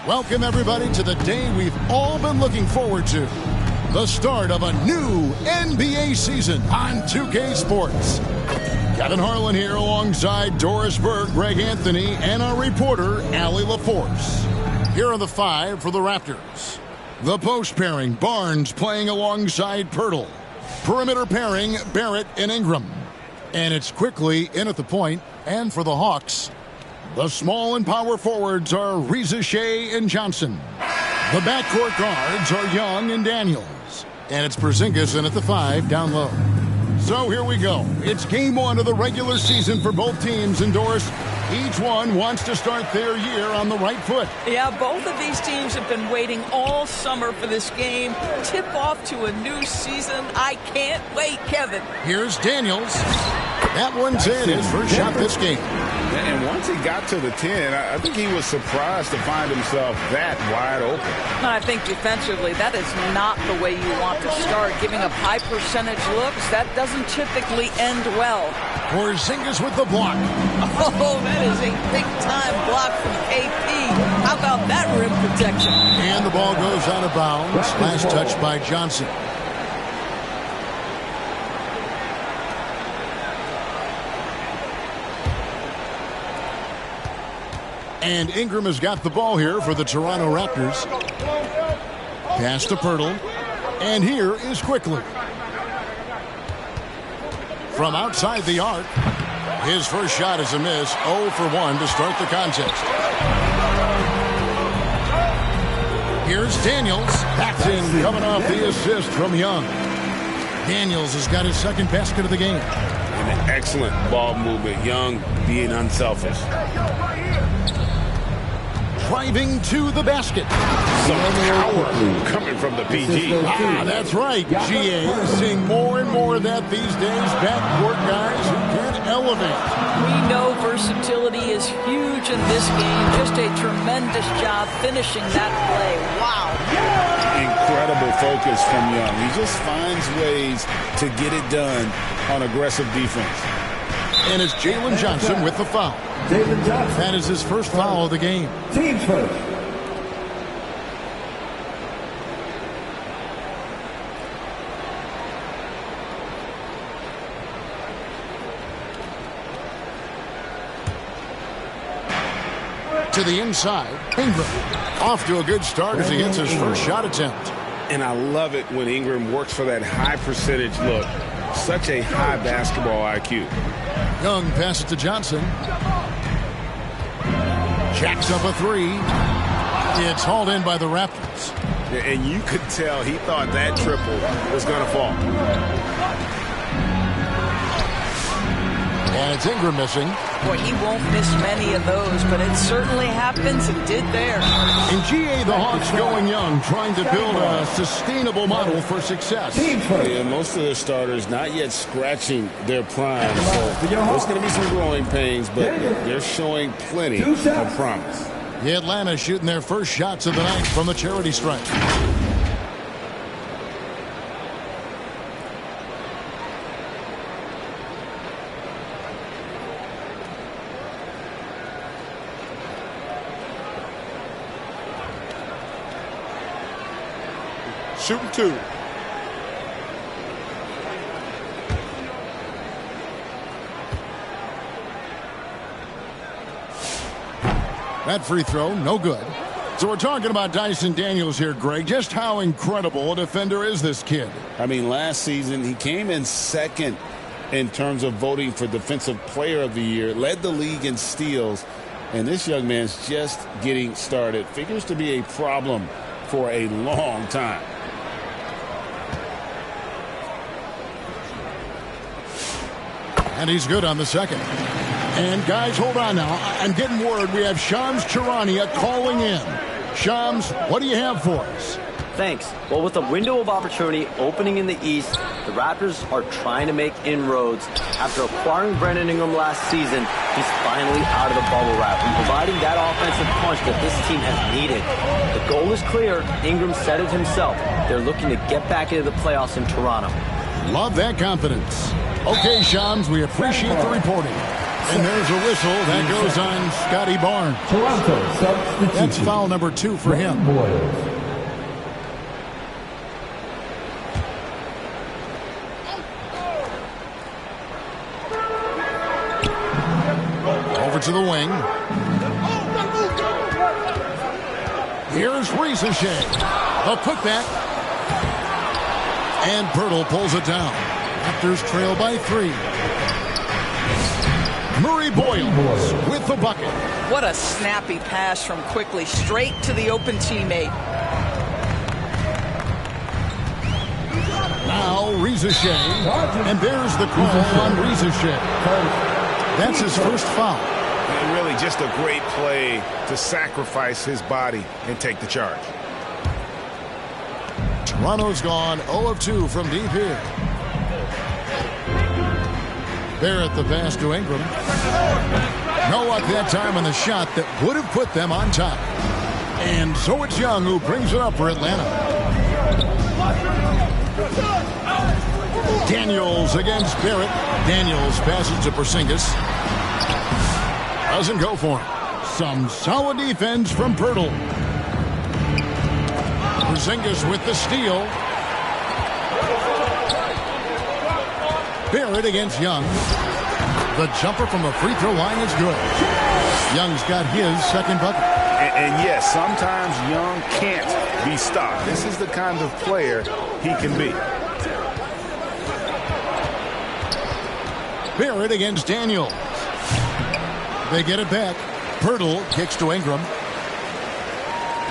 Welcome, everybody, to the day we've all been looking forward to. The start of a new NBA season on 2K Sports. Kevin Harlan here alongside Doris Burke, Greg Anthony, and our reporter, Allie LaForce. Here are the five for the Raptors. The post pairing, Barnes playing alongside Pirtle. Perimeter pairing, Barrett and Ingram. And it's quickly in at the point, and for the Hawks, the small and power forwards are Reza Shea and Johnson. The backcourt guards are Young and Daniels. And it's Porzingis in at the 5 down low. So here we go. It's game one of the regular season for both teams, and Doris, each one wants to start their year on the right foot. Yeah, both of these teams have been waiting all summer for this game. Tip off to a new season. I can't wait, Kevin. Here's Daniels. That one's in his first shot this game. And once he got to the 10, I think he was surprised to find himself that wide open. I think defensively, that is not the way you want to start. Giving up high percentage looks, that doesn't typically end well. Porzingis with the block. Oh, that is a big-time block from KP. How about that rim protection? And the ball goes out of bounds. Last touch by Johnson. And Ingram has got the ball here for the Toronto Raptors. Pass to Pirtle. And here is Quickly. From outside the arc, his first shot is a miss. 0 for 1 to start the contest. Here's Daniels. Paxton coming off the assist from Young. Daniels has got his second basket of the game. And an excellent ball movement. Young being unselfish. Driving to the basket. Some power coming from the PG. That's right. GA is seeing more and more of that these days. Backcourt guys who can elevate. We know versatility is huge in this game. Just a tremendous job finishing that play. Wow. Incredible focus from Young. He just finds ways to get it done on aggressive defense. And it's Jalen Johnson with the foul. That is his first foul of the game. Team's first. To the inside. Ingram off to a good start as he gets his first shot attempt. And I love it when Ingram works for that high percentage look. Such a high basketball IQ. Young passes to Johnson. Jacks up a 3. It's hauled in by the Raptors. And you could tell he thought that triple was going to fall. And it's Ingram missing. Boy, he won't miss many of those, but it certainly happens and did there. In GA, the Hawks going young, trying to build a sustainable model for success. Yeah, most of their starters not yet scratching their prime, so there's going to be some growing pains, but they're showing plenty of promise. The Atlanta shooting their first shots of the night from the charity stripe. Shooting 2. That free throw, no good. So we're talking about Dyson Daniels here, Greg. Just how incredible a defender is this kid? I mean, last season he came in second in terms of voting for Defensive Player of the Year, led the league in steals, and this young man's just getting started. Figures to be a problem for a long time. And he's good on the second. And guys, hold on now. I'm getting word we have Shams Charania calling in. Shams, what do you have for us? Thanks. Well, with a window of opportunity opening in the East, the Raptors are trying to make inroads. After acquiring Brandon Ingram last season, he's finally out of the bubble wrap and providing that offensive punch that this team has needed. The goal is clear. Ingram said it himself. They're looking to get back into the playoffs in Toronto. Love that confidence. Okay, Shams, we appreciate the reporting. And there's a whistle that goes on Scotty Barnes. Toronto substitution. That's foul number 2 for him. Boyles. Over to the wing. Here's Ricochet. The putback. And Pirtle pulls it down. Raptors trail by 3. Murray Boyles with the bucket. What a snappy pass from Quickly straight to the open teammate. Now Ricochet. And there's the call on Ricochet. That's his first foul. And really just a great play to sacrifice his body and take the charge. Toronto's gone 0 of 2 from deep here. Barrett the pass to Ingram. No luck that time on the shot that would have put them on top. And so it's Young who brings it up for Atlanta. Daniels against Barrett. Daniels passes to Porzingis. Doesn't go for him. Some solid defense from Pirtle. Porzingis with the steal. Barrett against Young. The jumper from the free throw line is good. Young's got his second bucket. And yes, sometimes Young can't be stopped. This is the kind of player he can be. Barrett against Daniels. They get it back. Pirtle kicks to Ingram.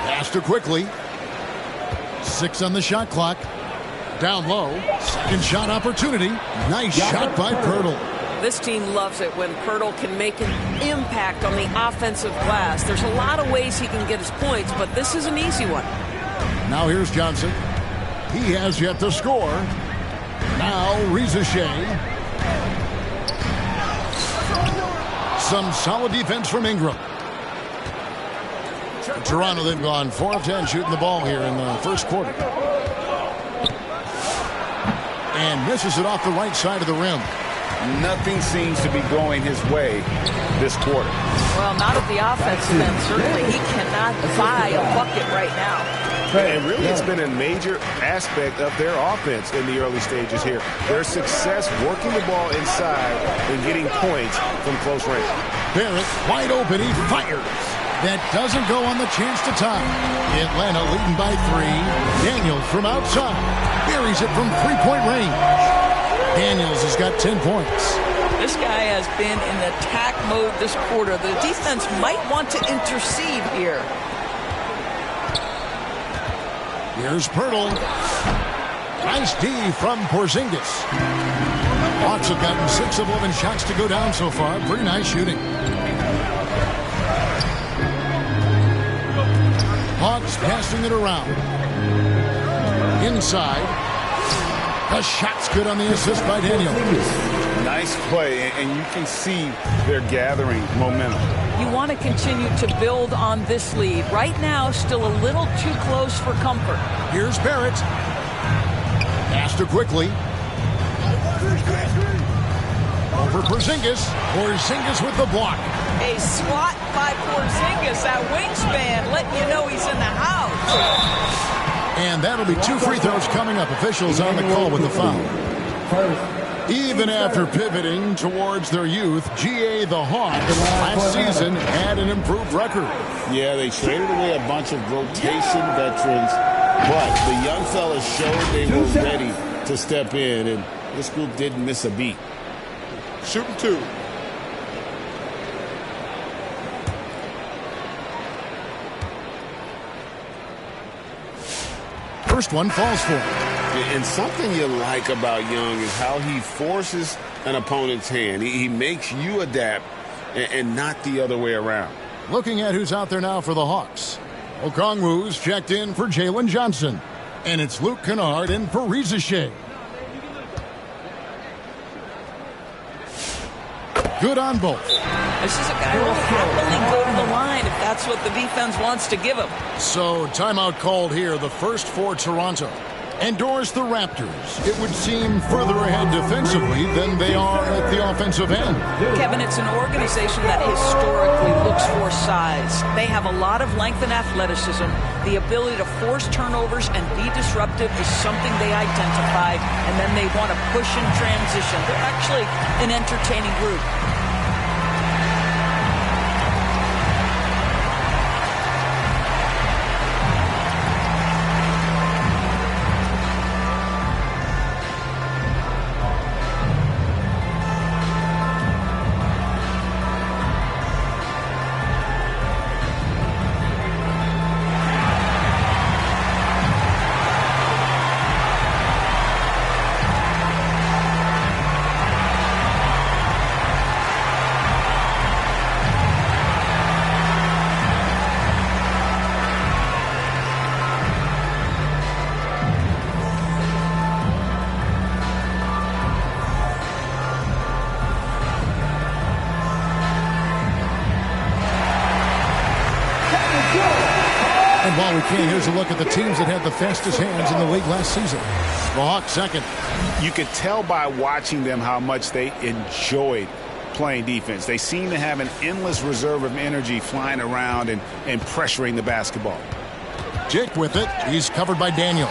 Pass to Quickly. 6 on the shot clock. Down low. Second shot opportunity. Nice shot by Pirtle. This team loves it when Pirtle can make an impact on the offensive glass. There's a lot of ways he can get his points, but this is an easy one. Now here's Johnson. He has yet to score. Now Ricochet. Some solid defense from Ingram. Toronto, they've gone 4 of 10 shooting the ball here in the first quarter. And misses it off the right side of the rim. Nothing seems to be going his way this quarter. Well, not at the offensive end. Certainly he cannot buy a bucket right now. And really, it's been a major aspect of their offense in the early stages here. Their success working the ball inside and getting points from close range. Barrett wide open. He fires. That doesn't go on the chance to tie. Atlanta leading by 3. Daniels from outside. Buries it from three-point range. Daniels has got 10 points. This guy has been in attack mode this quarter. The defense might want to intercede here. Here's Pirtle. Nice D from Porzingis. Hawks have gotten 6 of 11 shots to go down so far. Pretty nice shooting. Hawks passing it around. Inside. The shot's good on the assist by Daniel. Nice play, and you can see they're gathering momentum. You want to continue to build on this lead. Right now, still a little too close for comfort. Here's Barrett. Pass to Quickly. Over Porzingis. Porzingis with the block. A swat by Porzingis. That wingspan letting you know he's in the house. And that'll be 2 free throws coming up. Officials on the call with the foul. Even after pivoting towards their youth, GA the Hawks last season had an improved record. Yeah, they traded away a bunch of rotation veterans, but the young fellas showed they were ready to step in, and this group didn't miss a beat. Shooting 2. First one falls for him. And something you like about Young is how he forces an opponent's hand. He makes you adapt and not the other way around. Looking at who's out there now for the Hawks. Okongwu's checked in for Jalen Johnson. And it's Luke Kennard in for Ricochet. Good on both. This is a guy who will happily go to the line if that's what the defense wants to give him. So timeout called here, the first for Toronto. And Doris, the Raptors, it would seem further ahead defensively than they are at the offensive end. Kevin, it's an organization that historically looks for size. They have a lot of length and athleticism. The ability to force turnovers and be disruptive is something they identified, and then they want to push in transition. They're actually an entertaining group. And while we can, here's a look at the teams that had the fastest hands in the league last season. The Hawks second. You could tell by watching them how much they enjoyed playing defense. They seem to have an endless reserve of energy flying around and pressuring the basketball. Jake with it. He's covered by Daniels.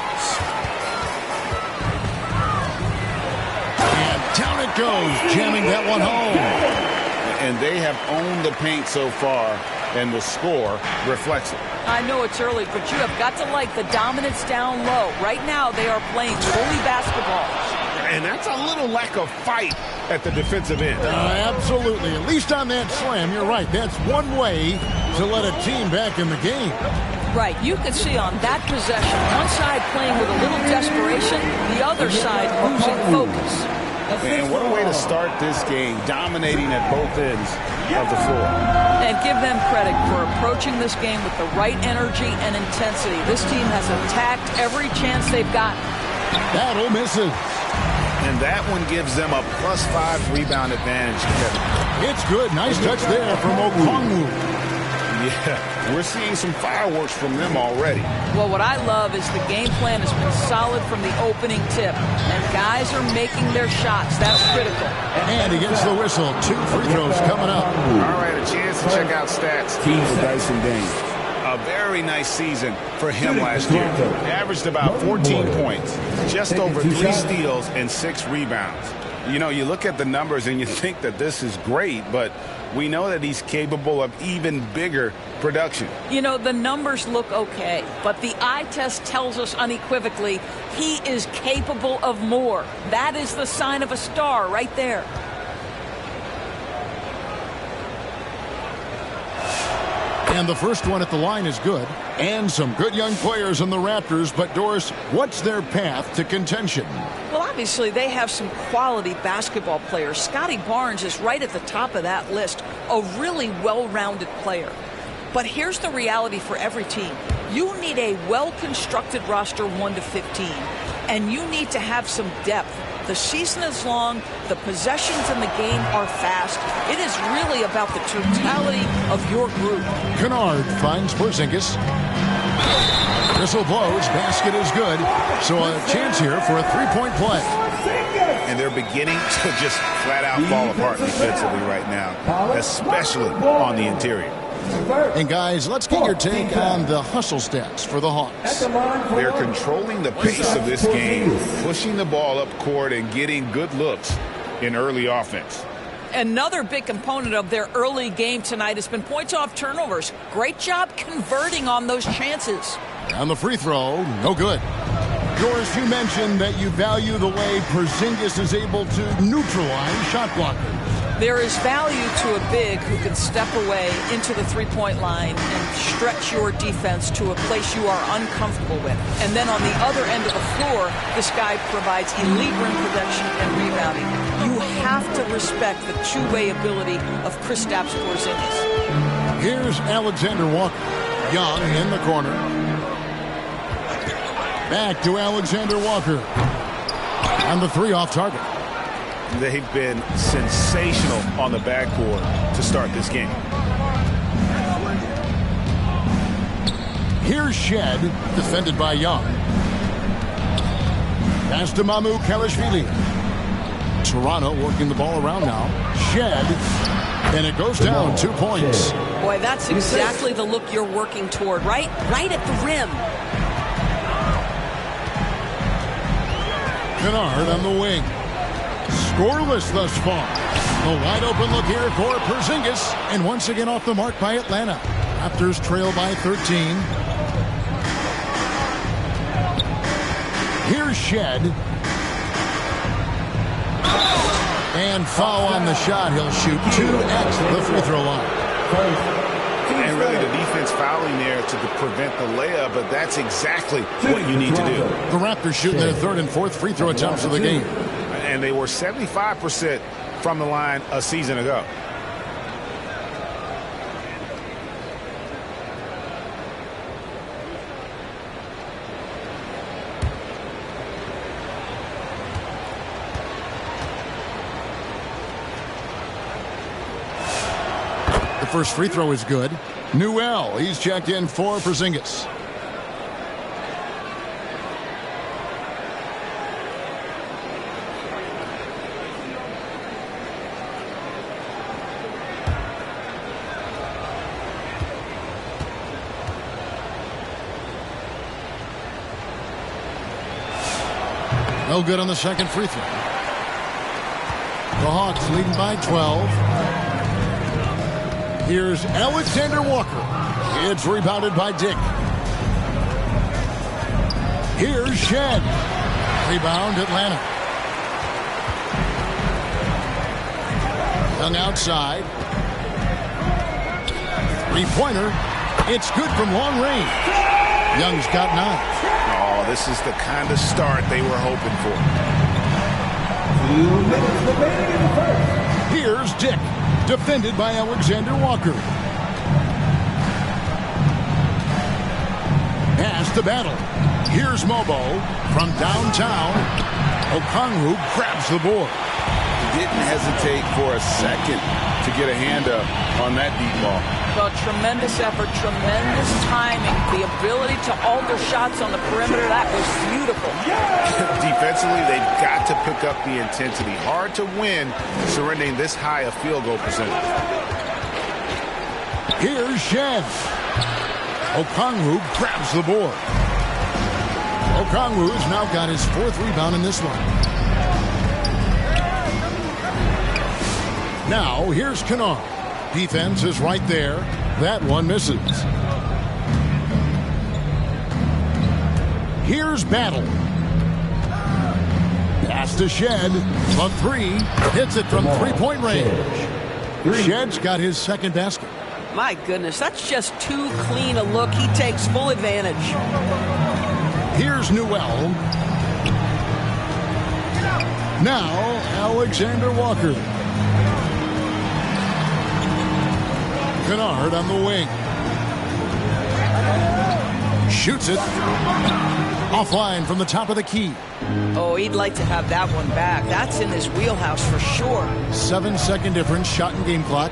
And down it goes, jamming that one home. And they have owned the paint so far, and the score reflects it. I know it's early, but you have got to like the dominance down low. Right now, they are playing bully basketball. And that's a little lack of fight at the defensive end. Absolutely. At least on that slam, you're right. That's one way to let a team back in the game. Right. You can see on that possession, one side playing with a little desperation, the other side losing focus. And what a way to start this game, dominating at both ends of the floor. And give them credit for approaching this game with the right energy and intensity. This team has attacked every chance they've gotten. Battle misses. And that one gives them a +5 rebound advantage. It's good. Nice touch there from Okongwu. Yeah, we're seeing some fireworks from them already. Well, what I love is the game plan has been solid from the opening tip. And guys are making their shots. That's critical. And he gets the whistle. 2 free throws coming up. All right, a chance to check out stats. For Dyson Dane. A very nice season for him last year. Averaged about 14 points, just over 3 steals and 6 rebounds. You know, you look at the numbers and you think that this is great, but we know that he's capable of even bigger production. You know, the numbers look okay, but the eye test tells us unequivocally he is capable of more. That is the sign of a star right there. And the first one at the line is good. And some good young players in the Raptors. But, Doris, what's their path to contention? Well, obviously, they have some quality basketball players. Scotty Barnes is right at the top of that list. A really well-rounded player. But here's the reality for every team. You need a well-constructed roster 1 to 15. And you need to have some depth. The season is long. The possessions in the game are fast. It is really about the totality of your group. Kennard finds Porzingis. Whistle blows. Basket is good. So a chance here for a three-point play. And they're beginning to just flat-out fall apart defensively right now, especially on the interior. And, guys, let's get your take on the hustle stats for the Hawks. They're controlling the pace of this game, pushing the ball up court and getting good looks in early offense. Another big component of their early game tonight has been points off turnovers. Great job converting on those chances. On the free throw, no good. Doris, you mentioned that you value the way Porzingis is able to neutralize shot blockers. There is value to a big who can step away into the three-point line and stretch your defense to a place you are uncomfortable with. And then on the other end of the floor, this guy provides elite rim protection and rebounding. You have to respect the two-way ability of Kristaps Porzingis. Here's Alexander Walker. Young in the corner. Back to Alexander Walker. And the three off target. They've been sensational on the backboard to start this game. Here's Shed, defended by Young. Pass to Mamu Kalashvili. Toronto working the ball around now. Shed. And it goes down 2 points. Boy, that's exactly the look you're working toward, right? Right at the rim. Kennard on the wing. Scoreless thus far. A wide open look here for Porzingis. And once again off the mark by Atlanta. Raptors trail by 13. Here's Shed. And foul on the shot. He'll shoot 2 at the free throw line. And really the defense fouling there to prevent the layup, but that's exactly what you need to do. The Raptors shooting their 3rd and 4th free throw attempts of the game. And they were 75% from the line a season ago. The first free throw is good. Newell, he's checked in for Porzingis. No good on the second free throw. The Hawks leading by 12. Here's Alexander Walker. It's rebounded by Dick. Here's Shed. Rebound Atlanta. Young outside. Three-pointer. It's good from long range. Young's got 9. Oh, this is the kind of start they were hoping for. 2 minutes remaining in the first. Here's Dick. Defended by Alexander Walker. Pass to Battle. Here's Mobo from downtown. Okongwu grabs the board. He didn't hesitate for a second to get a hand up on that deep ball. Well, tremendous effort, tremendous timing. The ability to alter shots on the perimeter, that was beautiful. Defensively, they've got to pick up the intensity. Hard to win surrendering this high a field goal percentage. Here's Shed. Okongwu grabs the board. Okongwu's now got his 4th rebound in this one. Now, here's Kennard. Defense is right there. That one misses. Here's Battle. Pass to Shed. A 3. Hits it from 3-point range. Shed's got his 2nd basket. My goodness, that's just too clean a look. He takes full advantage. Here's Newell. Now, Alexander Walker. Kennard on the wing. Shoots it. Offline from the top of the key. Oh, he'd like to have that one back. That's in his wheelhouse for sure. 7-second difference, shot and game clock.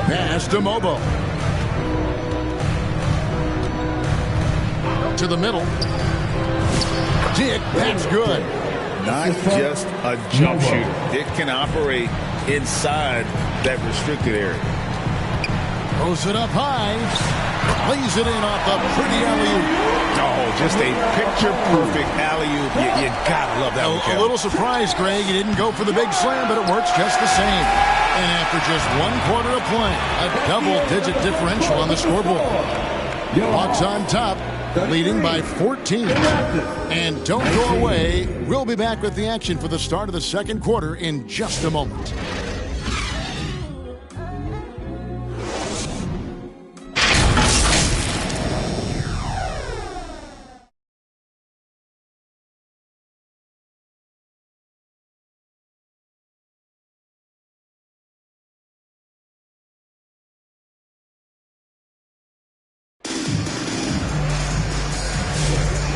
Pass to Mobo. To the middle. Dick, that's good. Not just a jump shooter. Dick can operate inside that restricted area. Throws it up high. Lays it in off the pretty alley-oop. Oh, just a picture-perfect alley-oop. You gotta love that one, A little surprise, Greg. He didn't go for the big slam, but it works just the same. And after just 1 quarter of play, a double-digit differential on the scoreboard. Hawks on top, leading by 14. And don't go away. We'll be back with the action for the start of the second quarter in just a moment.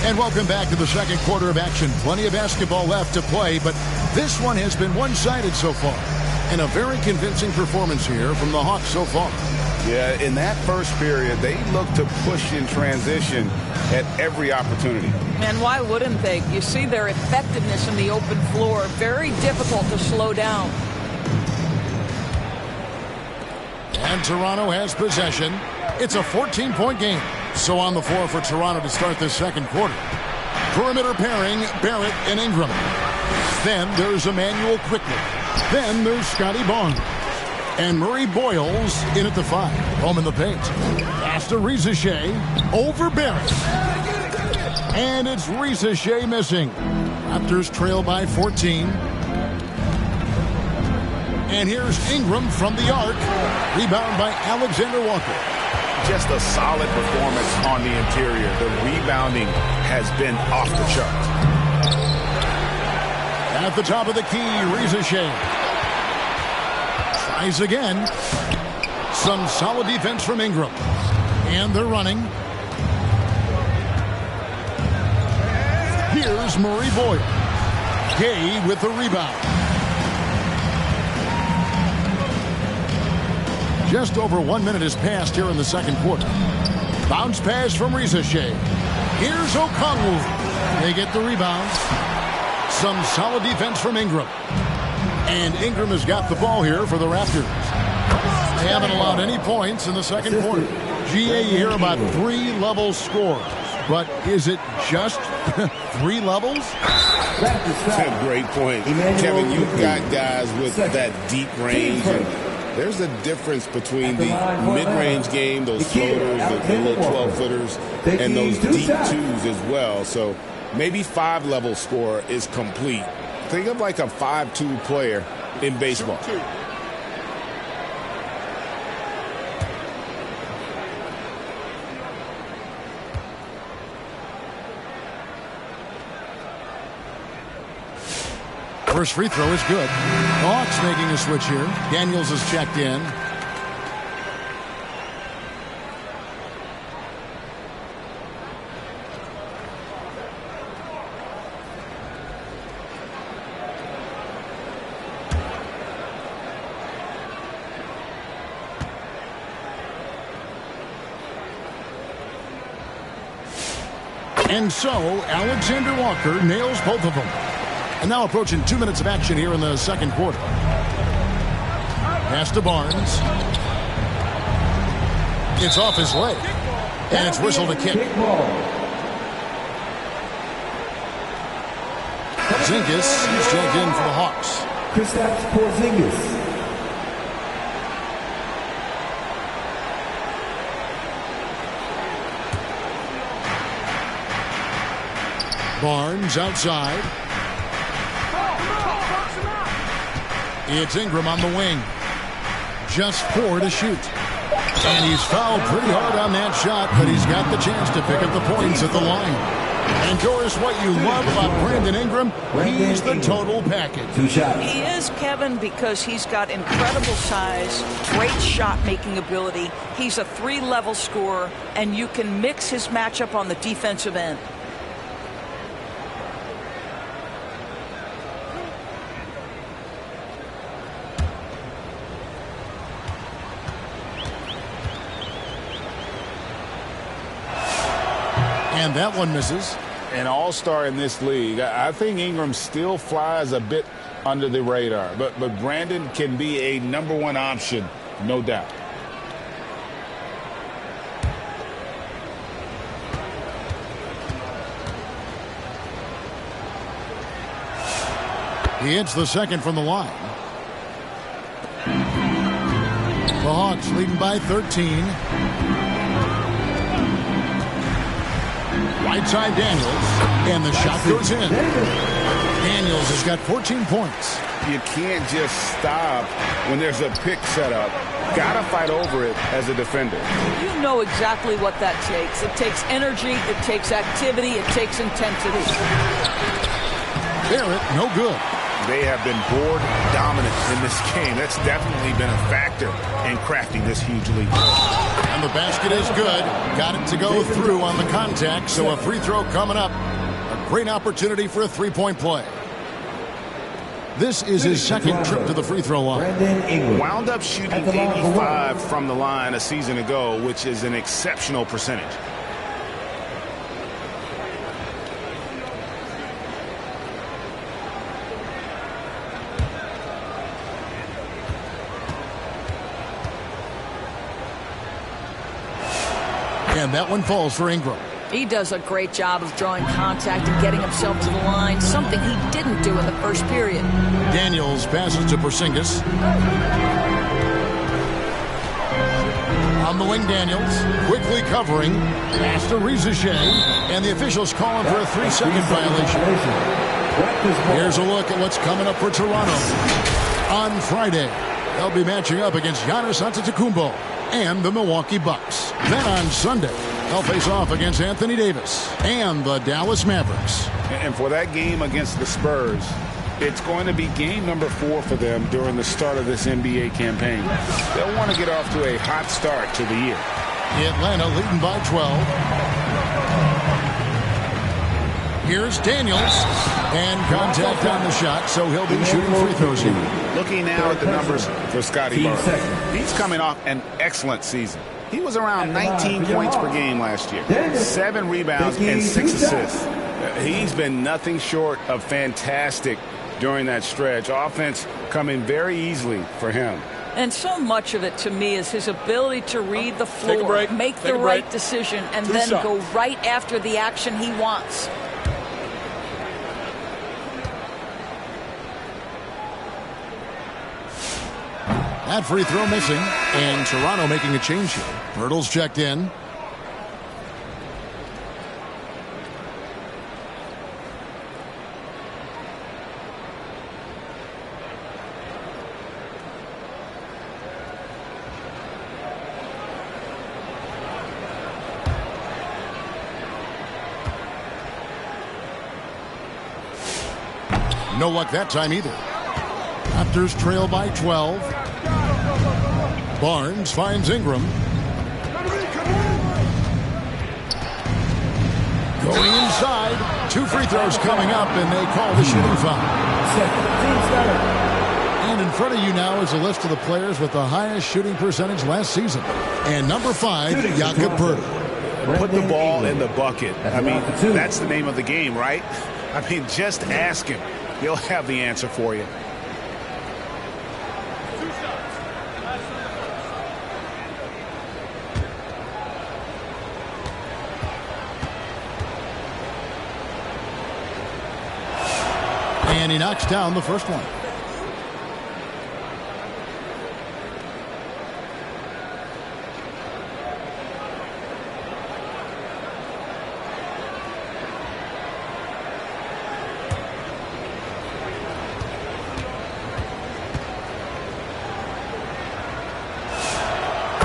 And welcome back to the second quarter of action. Plenty of basketball left to play, but this one has been one-sided so far. And a very convincing performance here from the Hawks so far. Yeah, in that first period, they looked to push in transition at every opportunity. And why wouldn't they? You see their effectiveness in the open floor. Very difficult to slow down. And Toronto has possession. It's a 14-point game. So on the floor for Toronto to start this second quarter. Perimeter pairing, Barrett and Ingram. Then there's Emmanuel Quickly. Then there's Scotty Barnes. And Murray Boyles in at the 5. Home in the paint. Pass to Shea over Barrett. And it's Shea missing. Raptors trail by 14. And here's Ingram from the arc. Rebound by Alexander Walker. Just a solid performance on the interior. The rebounding has been off the charts. At the top of the key, Shea. Tries again. Some solid defense from Ingram. And they're running. Here's Murray Boyle. Gay with the rebound. Just over 1 minute has passed here in the second quarter. Bounce pass from Shea. Here's O'Connell. They get the rebound. Some solid defense from Ingram. And Ingram has got the ball here for the Raptors. They haven't allowed any points in the second quarter. GA, you hear about 3-level scores. But is it just 3 levels? That's a great point. Kevin, you've got guys with that deep range. And there's a difference between the mid-range game, those floaters, the little 12-footers, and those deep twos as well. So maybe 5-level score is complete. Think of like a 5-2 player in baseball. First free throw is good. The Hawks making a switch here. Daniels has checked in. And so Alexander Walker nails both of them. And now approaching 2 minutes of action here in the second quarter. Pass to Barnes. It's off his leg. And it's whistled a kick. Porzingis is checked in for the Hawks. Kristaps Porzingis. Barnes outside. It's Ingram on the wing. Just 4 to shoot. And he's fouled pretty hard on that shot, but he's got the chance to pick up the points at the line. And Doris, what you love about Brandon Ingram, he's the total package. 2 shots. He is, Kevin, because he's got incredible size, great shot-making ability. He's a 3-level scorer, and you can mix his matchup on the defensive end. And that one misses. An all-star in this league. I think Ingram still flies a bit under the radar. But Brandon can be a #1 option, no doubt. He hits the second from the line. The Hawks leading by 13. Right side Daniels, and the shot goes in. Daniels has got 14 points. You can't just stop when there's a pick set up. Gotta fight over it as a defender. You know exactly what that takes. It takes energy, it takes activity, it takes intensity. Barrett, no good. They have been board dominant in this game. That's definitely been a factor in crafting this huge lead. And the basket is good. Got it to go through on the contact, so a free throw coming up. A great opportunity for a 3-point play. This is his second trip to the free throw line. Wound up shooting 85 from the line a season ago, which is an exceptional percentage. And that one falls for Ingram. He does a great job of drawing contact and getting himself to the line, something he didn't do in the first period. Daniels passes to Porzingis. On the wing, Daniels quickly covering. Pass to Rizachet. And the officials call him for a 3-second violation. Here's a look at what's coming up for Toronto. On Friday, they'll be matching up against Giannis Antetokounmpo and the Milwaukee Bucks. Then on Sunday, they'll face off against Anthony Davis and the Dallas Mavericks. And for that game against the Spurs, it's going to be game number 4 for them during the start of this NBA campaign. They'll want to get off to a hot start to the year. Atlanta leading by 12. Here's Daniels. And contact on the shot, so he'll be shooting free throws here. Looking now at the numbers for Scotty Barnes. He's coming off an excellent season. He was around 19 points per game last year, 7 rebounds and 6 assists. He's been nothing short of fantastic during that stretch. Offense coming very easily for him. And so much of it to me is his ability to read the floor, make the right decision, and then go right after the action he wants. That free throw missing, and Toronto making a change here. Hurdle's checked in. No luck that time either. Raptors trail by 12. Barnes finds Ingram. Going inside. 2 free throws coming up, and they call the shooting foul. And in front of you now is a list of the players with the highest shooting percentage last season. And number 5, Jakob Poeltl. Put the ball in the bucket. I mean, that's the name of the game, right? I mean, just ask him. He'll have the answer for you. And he knocks down the first one.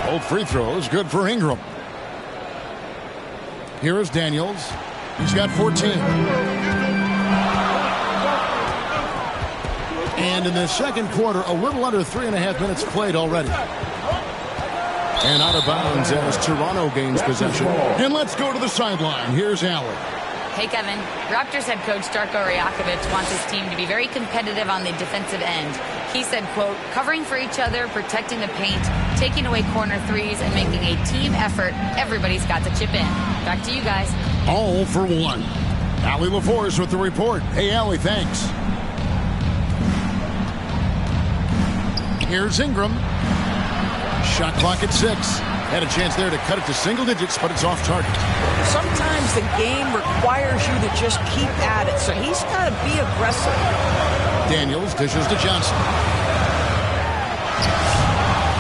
Both free throws good for Ingram. Here is Daniels. He's got 14. And in the second quarter, a little under 3.5 minutes played already. And out of bounds as Toronto gains possession. And let's go to the sideline. Here's Allen. Hey, Kevin. Raptors head coach Darko Rajakovic wants his team to be very competitive on the defensive end. He said, quote, covering for each other, protecting the paint, taking away corner threes, and making a team effort. Everybody's got to chip in. Back to you guys. All for one. Allie LaForce with the report. Hey, Allie, thanks. Here's Ingram. Shot clock at 6. Had a chance there to cut it to single digits, but it's off target. Sometimes the game requires you to just keep at it, so he's got to be aggressive. Daniels dishes to Johnson.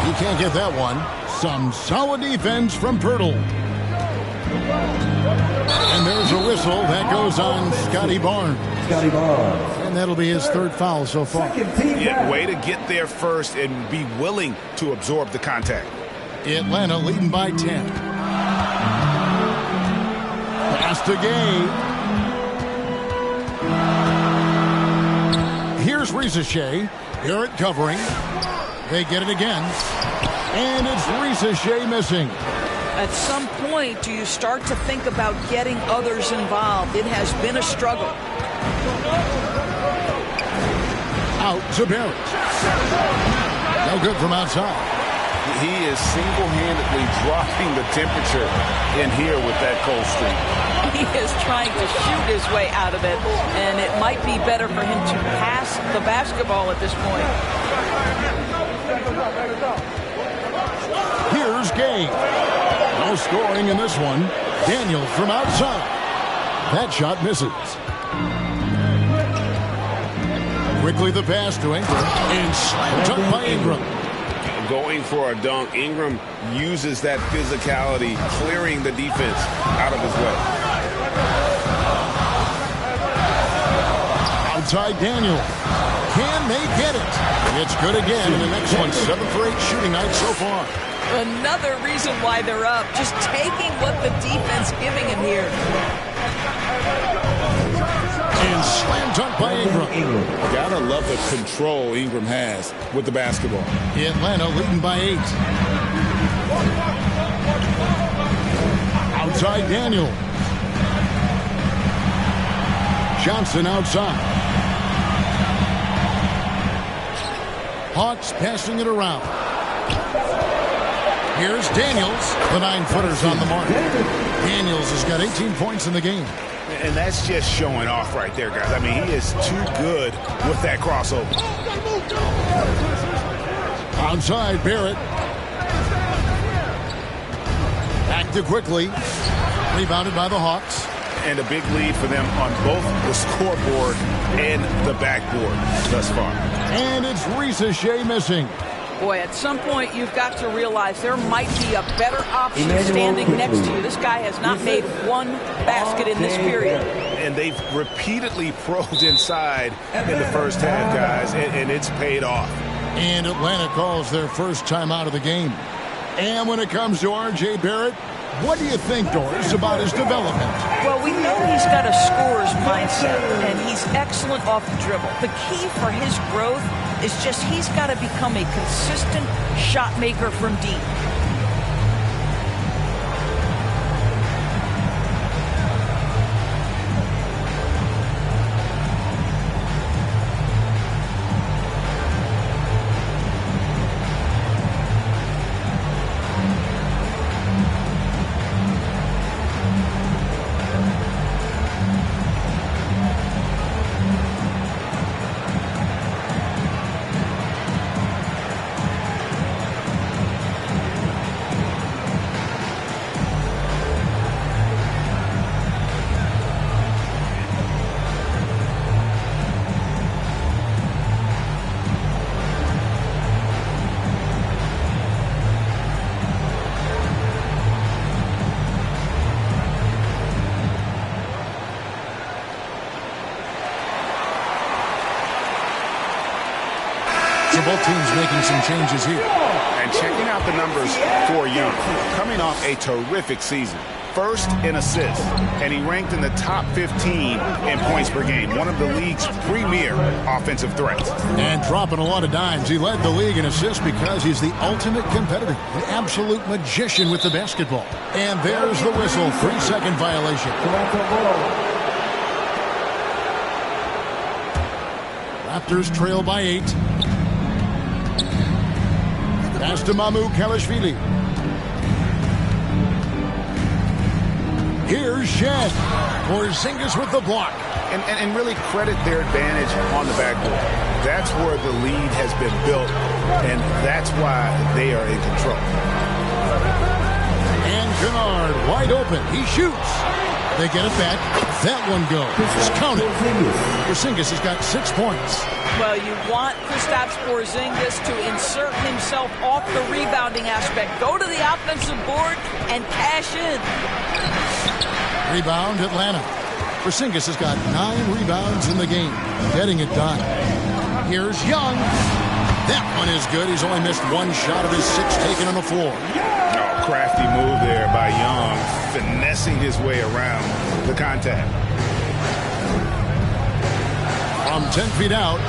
He can't get that one. Some solid defense from Poeltl. And there's a whistle that goes on Scotty Barnes. And that'll be his 3rd foul so far. Yeah, way to get there first and be willing to absorb the contact. Atlanta leading by 10. Pass to Gay. Here's Rizachet. Garrett covering. They get it again. And it's Rizachet missing. At some point, do you start to think about getting others involved? It has been a struggle. Out to Barrett. No good from outside. He is single-handedly dropping the temperature in here with that cold streak. He is trying to shoot his way out of it, and it might be better for him to pass the basketball at this point. Here's Gay. No scoring in this one. Daniel from outside. That shot misses. Quickly the pass to Ingram. And slam dunk by Ingram. Going for a dunk. Ingram uses that physicality, clearing the defense out of his way. Outside Daniel. Can they get it? It's good again in the next one. 7 for 8 shooting night so far. Another reason why they're up. Just taking what the defense giving him here. And slam dunk by Ingram. Gotta love the control Ingram has with the basketball. Atlanta leading by 8. Outside Daniel. Johnson outside. Hawks passing it around. Here's Daniels. The 9-footers on the mark. Daniels has got 18 points in the game. And that's just showing off right there, guys. I mean, he is too good with that crossover. Outside Barrett. Back to quickly. Rebounded by the Hawks. And a big lead for them on both the scoreboard and the backboard thus far. And it's Ricochet missing. Boy, at some point you've got to realize there might be a better option standing next to you. This guy has not made one basket in this period. And they've repeatedly probed inside in the first half, guys, and it's paid off. And Atlanta calls their first time out of the game. And when it comes to R.J. Barrett, what do you think, Doris, about his development? Well, we know he's got a scorer's mindset, and he's excellent off the dribble. The key for his growth is just he's got to become a consistent shot maker from deep. So both teams making some changes here. And checking out the numbers for Young. Coming off a terrific season. First in assists, and he ranked in the top 15 in points per game. One of the league's premier offensive threats. And dropping a lot of dimes. He led the league in assists because he's the ultimate competitor. An absolute magician with the basketball. And there's the whistle. 3-second violation. Raptors trail by 8. Pass to Mamu Kalashvili. Here's Shed. Porzingis with the block. And really credit their advantage on the backboard. That's where the lead has been built, and that's why they are in control. And Kennard wide open. He shoots. They get it back. That one goes. It's counted. Porzingis has got 6 points. Well, you want Kristaps Porzingis to insert himself off the rebounding aspect. Go to the offensive board and cash in. Rebound Atlanta. Porzingis has got 9 rebounds in the game. Getting it done. Here's Young. That one is good. He's only missed 1 shot of his 6 taken on the floor. Oh, crafty move there by Young, finessing his way around the contact. From 10 feet out,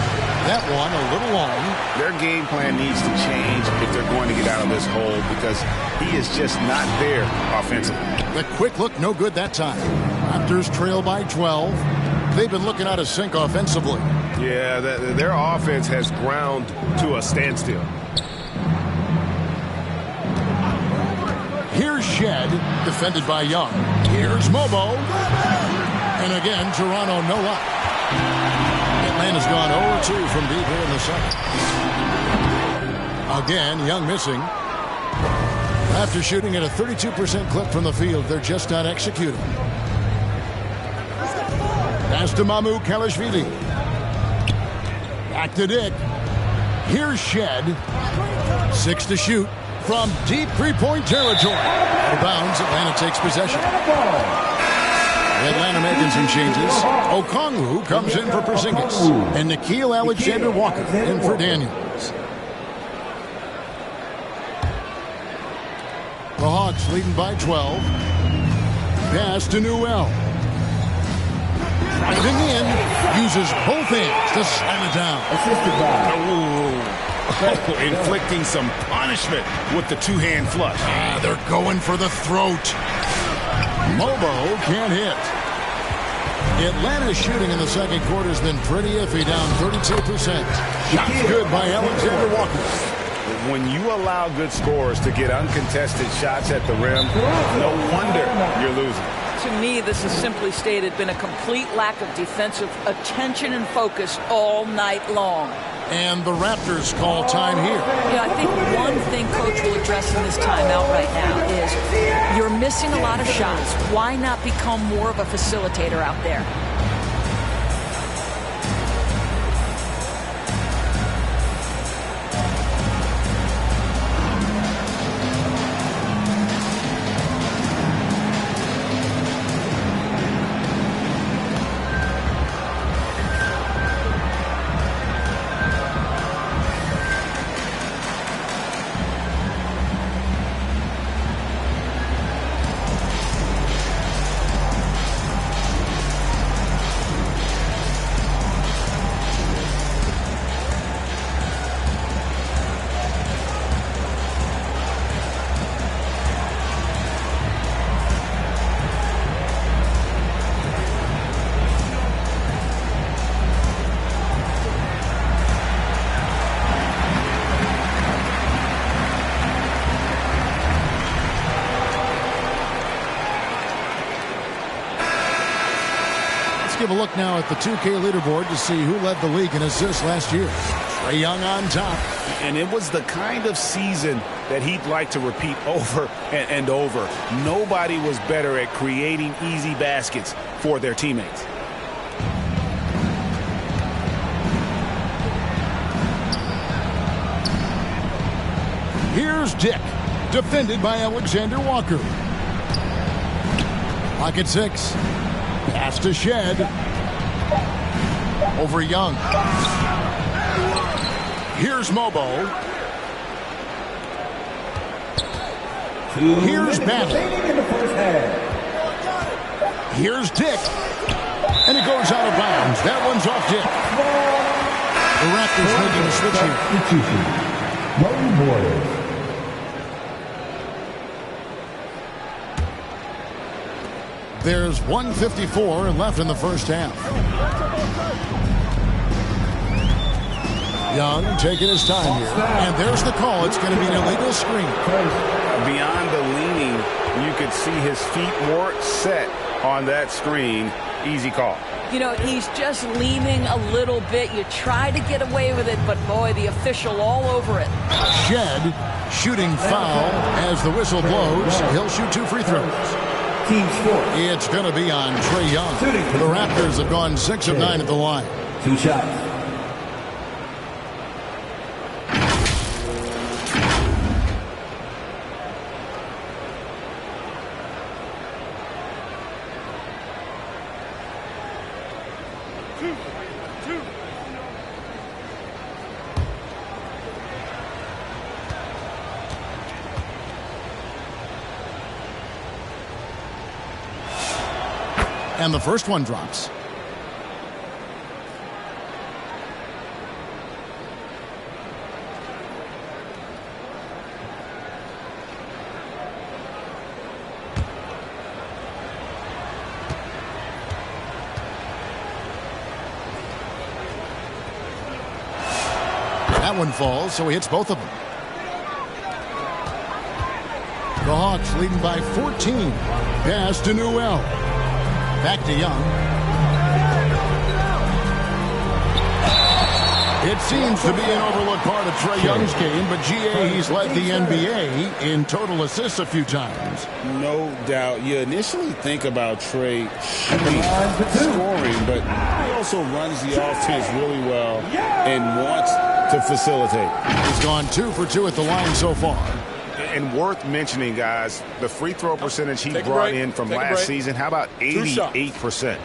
that one a little long. Their game plan needs to change if they're going to get out of this hole because he is just not there offensively. The quick look, no good that time. Raptors trail by 12. They've been looking out of sync offensively. Yeah, their offense has ground to a standstill. Here's Shed, defended by Young. Here's Mobo. And again, Toronto no luck. Atlanta's gone 0-2 from deep here in the second. Again, Young missing. After shooting at a 32% clip from the field, they're just not executing. Pass to Mamu Kalashvili. Back to Dick. Here's Shed. 6 to shoot from deep three-point territory. Out of bounds, Atlanta takes possession. Atlanta making some changes. Okongwu comes in for Porzingis. And Nickeil Alexander-Walker in for Daniels. The Hawks leading by 12. Pass to Newell. Driving in, uses both hands to slam it down. Assisted by Inflicting some punishment with the two-hand flush. They're going for the throat. Mobo can't hit. Atlanta's shooting in the second quarter has been pretty iffy, down 32%. Shot good by Alexander Walker. When you allow good scorers to get uncontested shots at the rim, no wonder you're losing. To me, this has simply stated been a complete lack of defensive attention and focus all night long. And the Raptors call time here. You know, I think one thing Coach will address in this timeout right now is you're missing a lot of shots. Why not become more of a facilitator out there? Give a look now at the 2K leaderboard to see who led the league in assists last year. Trae Young on top. And it was the kind of season that he'd like to repeat over and over. Nobody was better at creating easy baskets for their teammates. Here's Dick, defended by Alexander Walker. Lock at 6. Pass to Shed. Over Young. Here's Mobo. Here's Battle. Here's Dick. And it goes out of bounds. That one's off Dick. The Raptors making a switch here. Golden Warriors. There's 1:54 left in the first half. Young taking his time here. And there's the call. It's going to be an illegal screen. Beyond the leaning, you could see his feet weren't set on that screen. Easy call. You know, he's just leaning a little bit. You try to get away with it, but boy, the official all over it. Shed shooting foul as the whistle blows. He'll shoot 2 free throws. Team sport. It's going to be on Trae Young. The Raptors have gone 6 of 9 at the line. 2 shots. And the first one drops. That one falls, so he hits both of them. The Hawks leading by 14. Pass to Newell. Back to Young. It seems to be an overlooked part of Trae Young's game, but GA, he's led the NBA in total assists a few times. No doubt. You initially think about Trae shooting, scoring, but he also runs the offense really well and wants to facilitate. He's gone 2 for 2 at the line so far. And worth mentioning, guys, the free throw percentage he brought in from last season, how about 88%?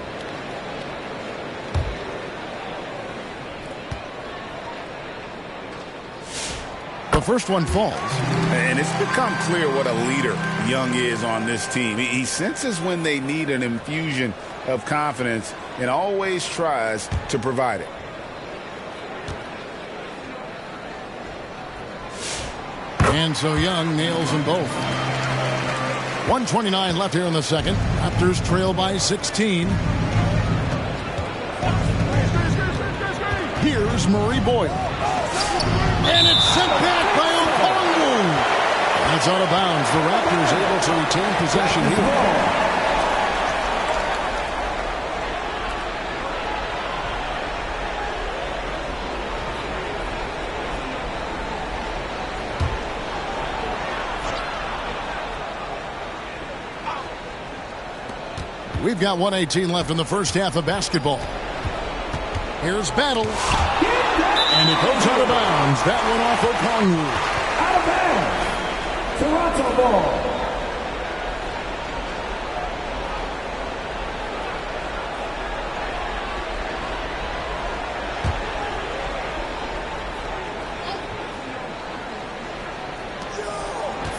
The first one falls. And it's become clear what a leader Young is on this team. He senses when they need an infusion of confidence and always tries to provide it. And so Young nails them both. 1:29 left here in the second. Raptors trail by 16. Here's Murray Boyle. And it's sent back by Okongwu. That's out of bounds. The Raptors able to retain possession here. We've got 1:18 left in the first half of basketball. Here's Battle. And it goes out of bounds. That one off Okongwu. Out of bounds. Toronto ball.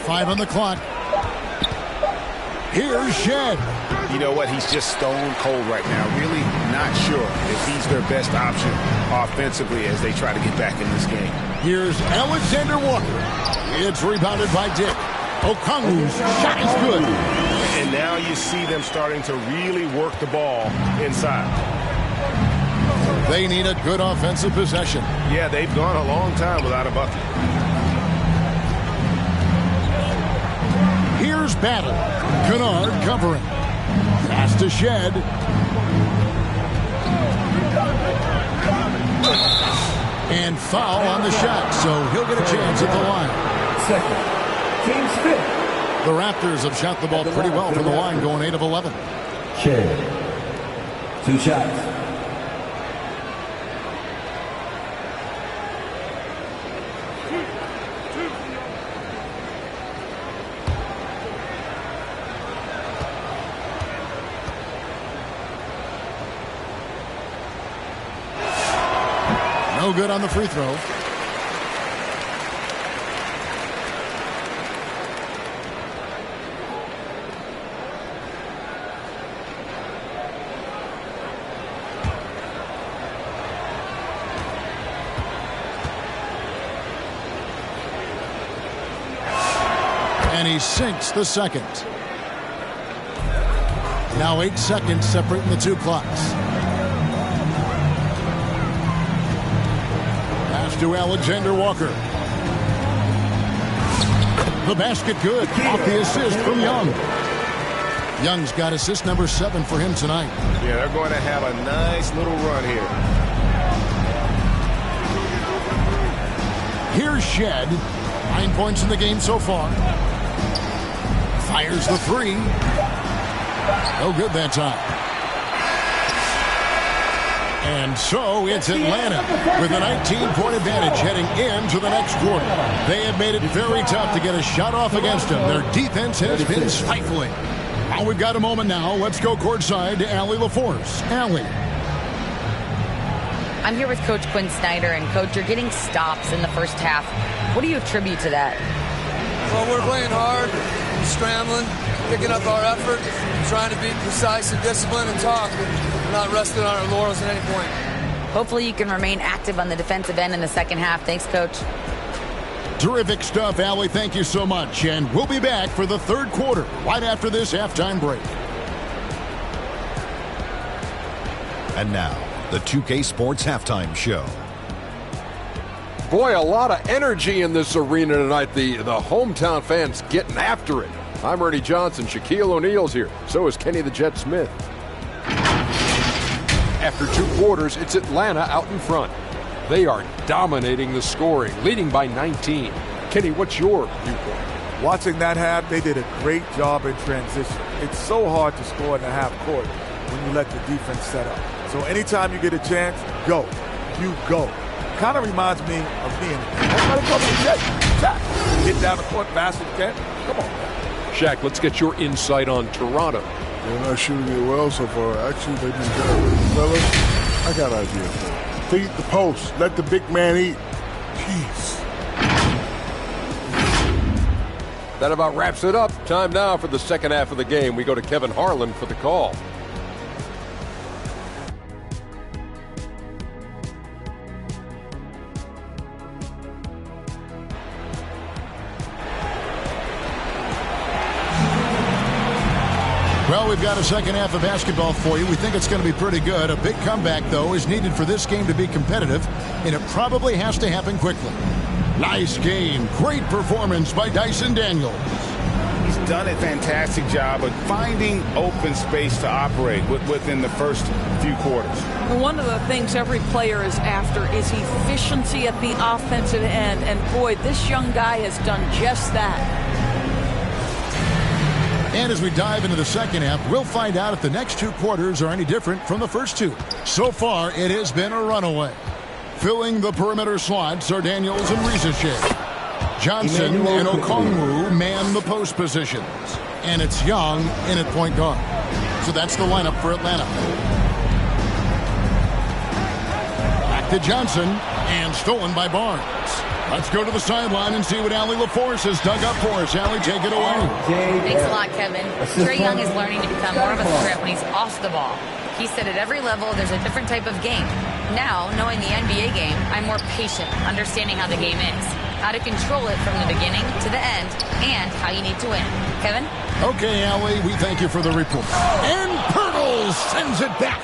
Five on the clock. Here's Shed. You know what? He's just stone cold right now. Really not sure if he's their best option offensively as they try to get back in this game. Here's Alexander Walker. It's rebounded by Dick. Okongwu's shot is good. And now you see them starting to really work the ball inside. They need a good offensive possession. Yeah, they've gone a long time without a bucket. Here's Battle. Kennard covering. Pass to Shed. And foul on the shot, so he'll get a chance at the line. Second. Team's fifth. The Raptors have shot the ball pretty well from the line, going 8 of 11. Shed. 2 shots. No good on the free throw. And he sinks the second. Now 8 seconds separating the two clocks. To Alexander Walker. The basket good. Off the assist from Young. Young's got assist number 7 for him tonight. Yeah, they're going to have a nice little run here. Here's Shed. 9 points in the game so far. Fires the 3. No good that time. And so it's Atlanta with a 19-point advantage heading into the next quarter. They have made it very tough to get a shot off against them. Their defense has been stifling. Well, we've got a moment now. Let's go courtside to Allie LaForce. Allie. I'm here with Coach Quinn Snyder. And, Coach, you're getting stops in the first half. What do you attribute to that? Well, we're playing hard, scrambling, picking up our effort, trying to be precise and disciplined and talk. We're not resting on our laurels at any point. Hopefully you can remain active on the defensive end in the second half. Thanks, Coach. Terrific stuff, Allie. Thank you so much. And we'll be back for the third quarter right after this halftime break. And now, the 2K Sports Halftime Show. Boy, a lot of energy in this arena tonight. The hometown fans getting after it. I'm Ernie Johnson. Shaquille O'Neal's here. So is Kenny the Jet Smith. After 2 quarters, it's Atlanta out in front. They are dominating the scoring, leading by 19. Kenny, what's your viewpoint? Watching that half, they did a great job in transition. It's so hard to score in the half court when you let the defense set up. So anytime you get a chance, go. You go. Kind of reminds me of me. Everybody come to Shaq. Get down the court fast as you can. Come on, man. Shaq, let's get your insight on Toronto. They're not shooting it well so far. Actually, they've been good. Fellas, I got an idea for you. Feed the post. Let the big man eat. Jeez. That about wraps it up. Time now for the second half of the game. We go to Kevin Harlan for the call. Well, we've got a second half of basketball for you. We think it's going to be pretty good. A big comeback, though, is needed for this game to be competitive, and it probably has to happen quickly. Nice game. Great performance by Dyson Daniels. He's done a fantastic job of finding open space to operate within the first few quarters. One of the things every player is after is efficiency at the offensive end, and boy, this young guy has done just that. And as we dive into the second half, we'll find out if the next 2 quarters are any different from the first 2. So far, it has been a runaway. Filling the perimeter slots are Daniels and Rizichet. Johnson and Okongwu man the post positions. And it's Young in at point guard. So that's the lineup for Atlanta. Back to Johnson, and stolen by Barnes. Let's go to the sideline and see what Allie LaForce has dug up for us. Allie, take it away. Thanks a lot, Kevin. Trae Young is learning to become more of a threat when he's off the ball. He said at every level there's a different type of game. Now, knowing the NBA game, I'm more patient, understanding how the game is, how to control it from the beginning to the end, and how you need to win. Kevin? Okay, Allie, we thank you for the report. And Pirtle sends it back.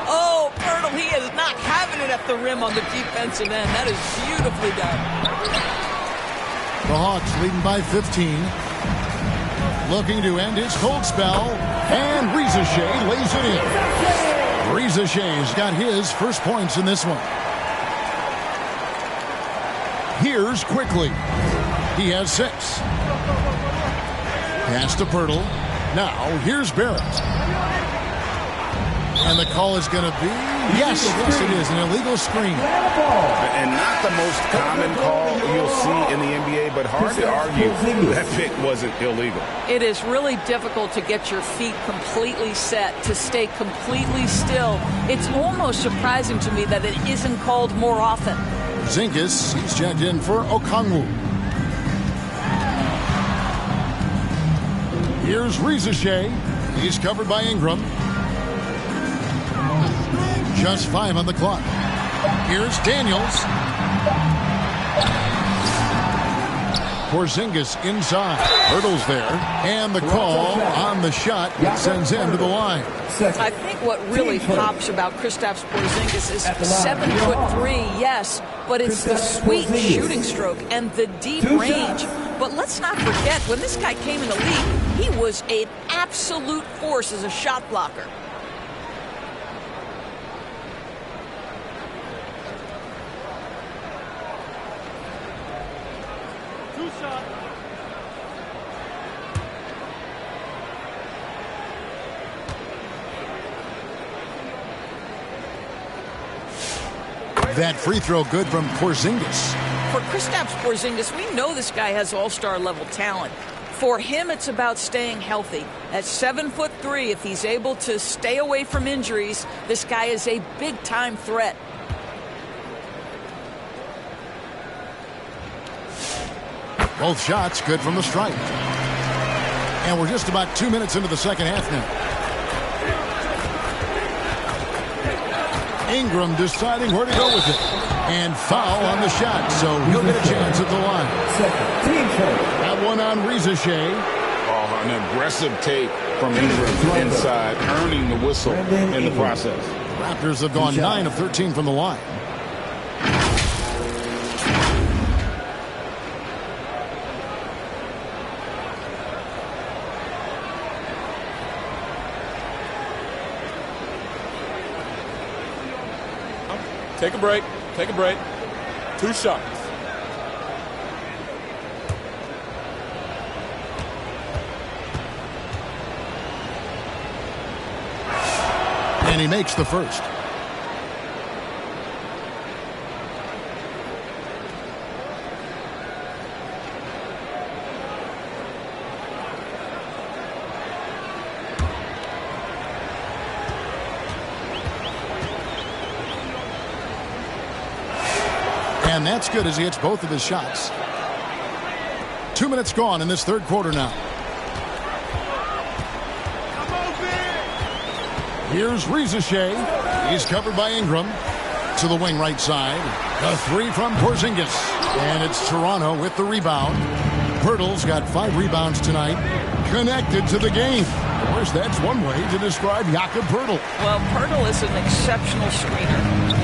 Oh, Pirtle, he is not having it at the rim on the defensive end. That is beautifully done. The Hawks leading by 15. Looking to end his cold spell. And Rizichet lays it in. Rizichet's got his first points in this one. Here's Quickly. He has 6. Pass to Pirtle. Now, here's Barrett. And the call is going to be, yes, it is, an illegal screen. And not the most common call you'll see in the NBA, but hard to argue that pick wasn't illegal. It is really difficult to get your feet completely set, to stay completely still. It's almost surprising to me that it isn't called more often. Zingas, he's checked in for Okongwu. Here's Rizichet. He's covered by Ingram. Just 5 on the clock. Here's Daniels. Porzingis inside. Hurdles there. And the call on the shot that sends him to the line. I think what really pops about Kristaps Porzingis is 7'3", yes, but it's the sweet shooting stroke and the deep range. But let's not forget, when this guy came in the league, he was an absolute force as a shot blocker. That free throw good from Porzingis. For Kristaps Porzingis, we know this guy has all-star level talent. For him, it's about staying healthy. At 7'3", if he's able to stay away from injuries, this guy is a big-time threat. Both shots good from the stripe. And we're just about 2 minutes into the second half now. Ingram deciding where to go with it. And foul on the shot, so he'll get a chance at the line. That one on Rizichet. Oh, an aggressive take from Ingram inside, earning the whistle in the process. Raptors have gone 9 of 13 from the line. Take a break. Take a break. 2 shots. And he makes the first. And that's good as he hits both of his shots. 2 minutes gone in this third quarter now. Here's Rizeshay. He's covered by Ingram. To the wing right side. A 3 from Porzingis. And it's Toronto with the rebound. Pirtle's got 5 rebounds tonight. Connected to the game. Of course, that's one way to describe Jakob Pirtle. Well, Pirtle is an exceptional screener.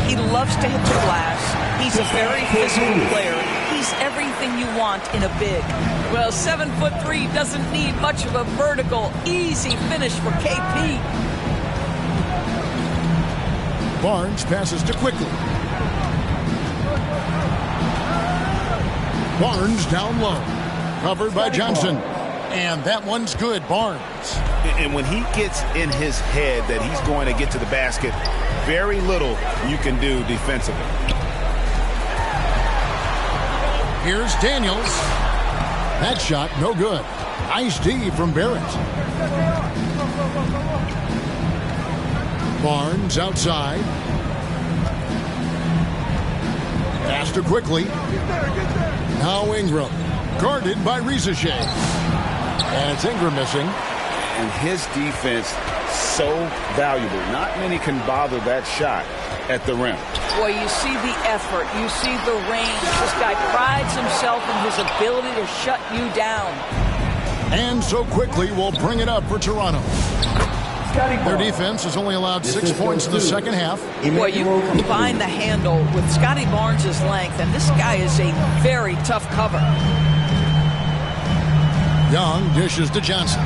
He loves to hit the glass. He's a very physical player. He's everything you want in a big. Well, 7'3" doesn't need much of a vertical, easy finish for KP. Barnes passes to Quickly. Barnes down low. Covered by Johnson. And that one's good, Barnes. And when he gets in his head that he's going to get to the basket, very little you can do defensively. Here's Daniels. That shot, no good. Nice D from Barrett. Barnes outside. Pass to Quickly. Now Ingram. Guarded by Rizeshay. And it's Ingram missing. And his defense so valuable. Not many can bother that shot at the rim. Boy, you see the effort. You see the range. This guy prides himself in his ability to shut you down. And so Quickly will bring it up for Toronto. Their defense has only allowed 6 points in the second half. Boy, you combine the handle with Scotty Barnes' length, and this guy is a very tough cover. Young dishes to Johnson.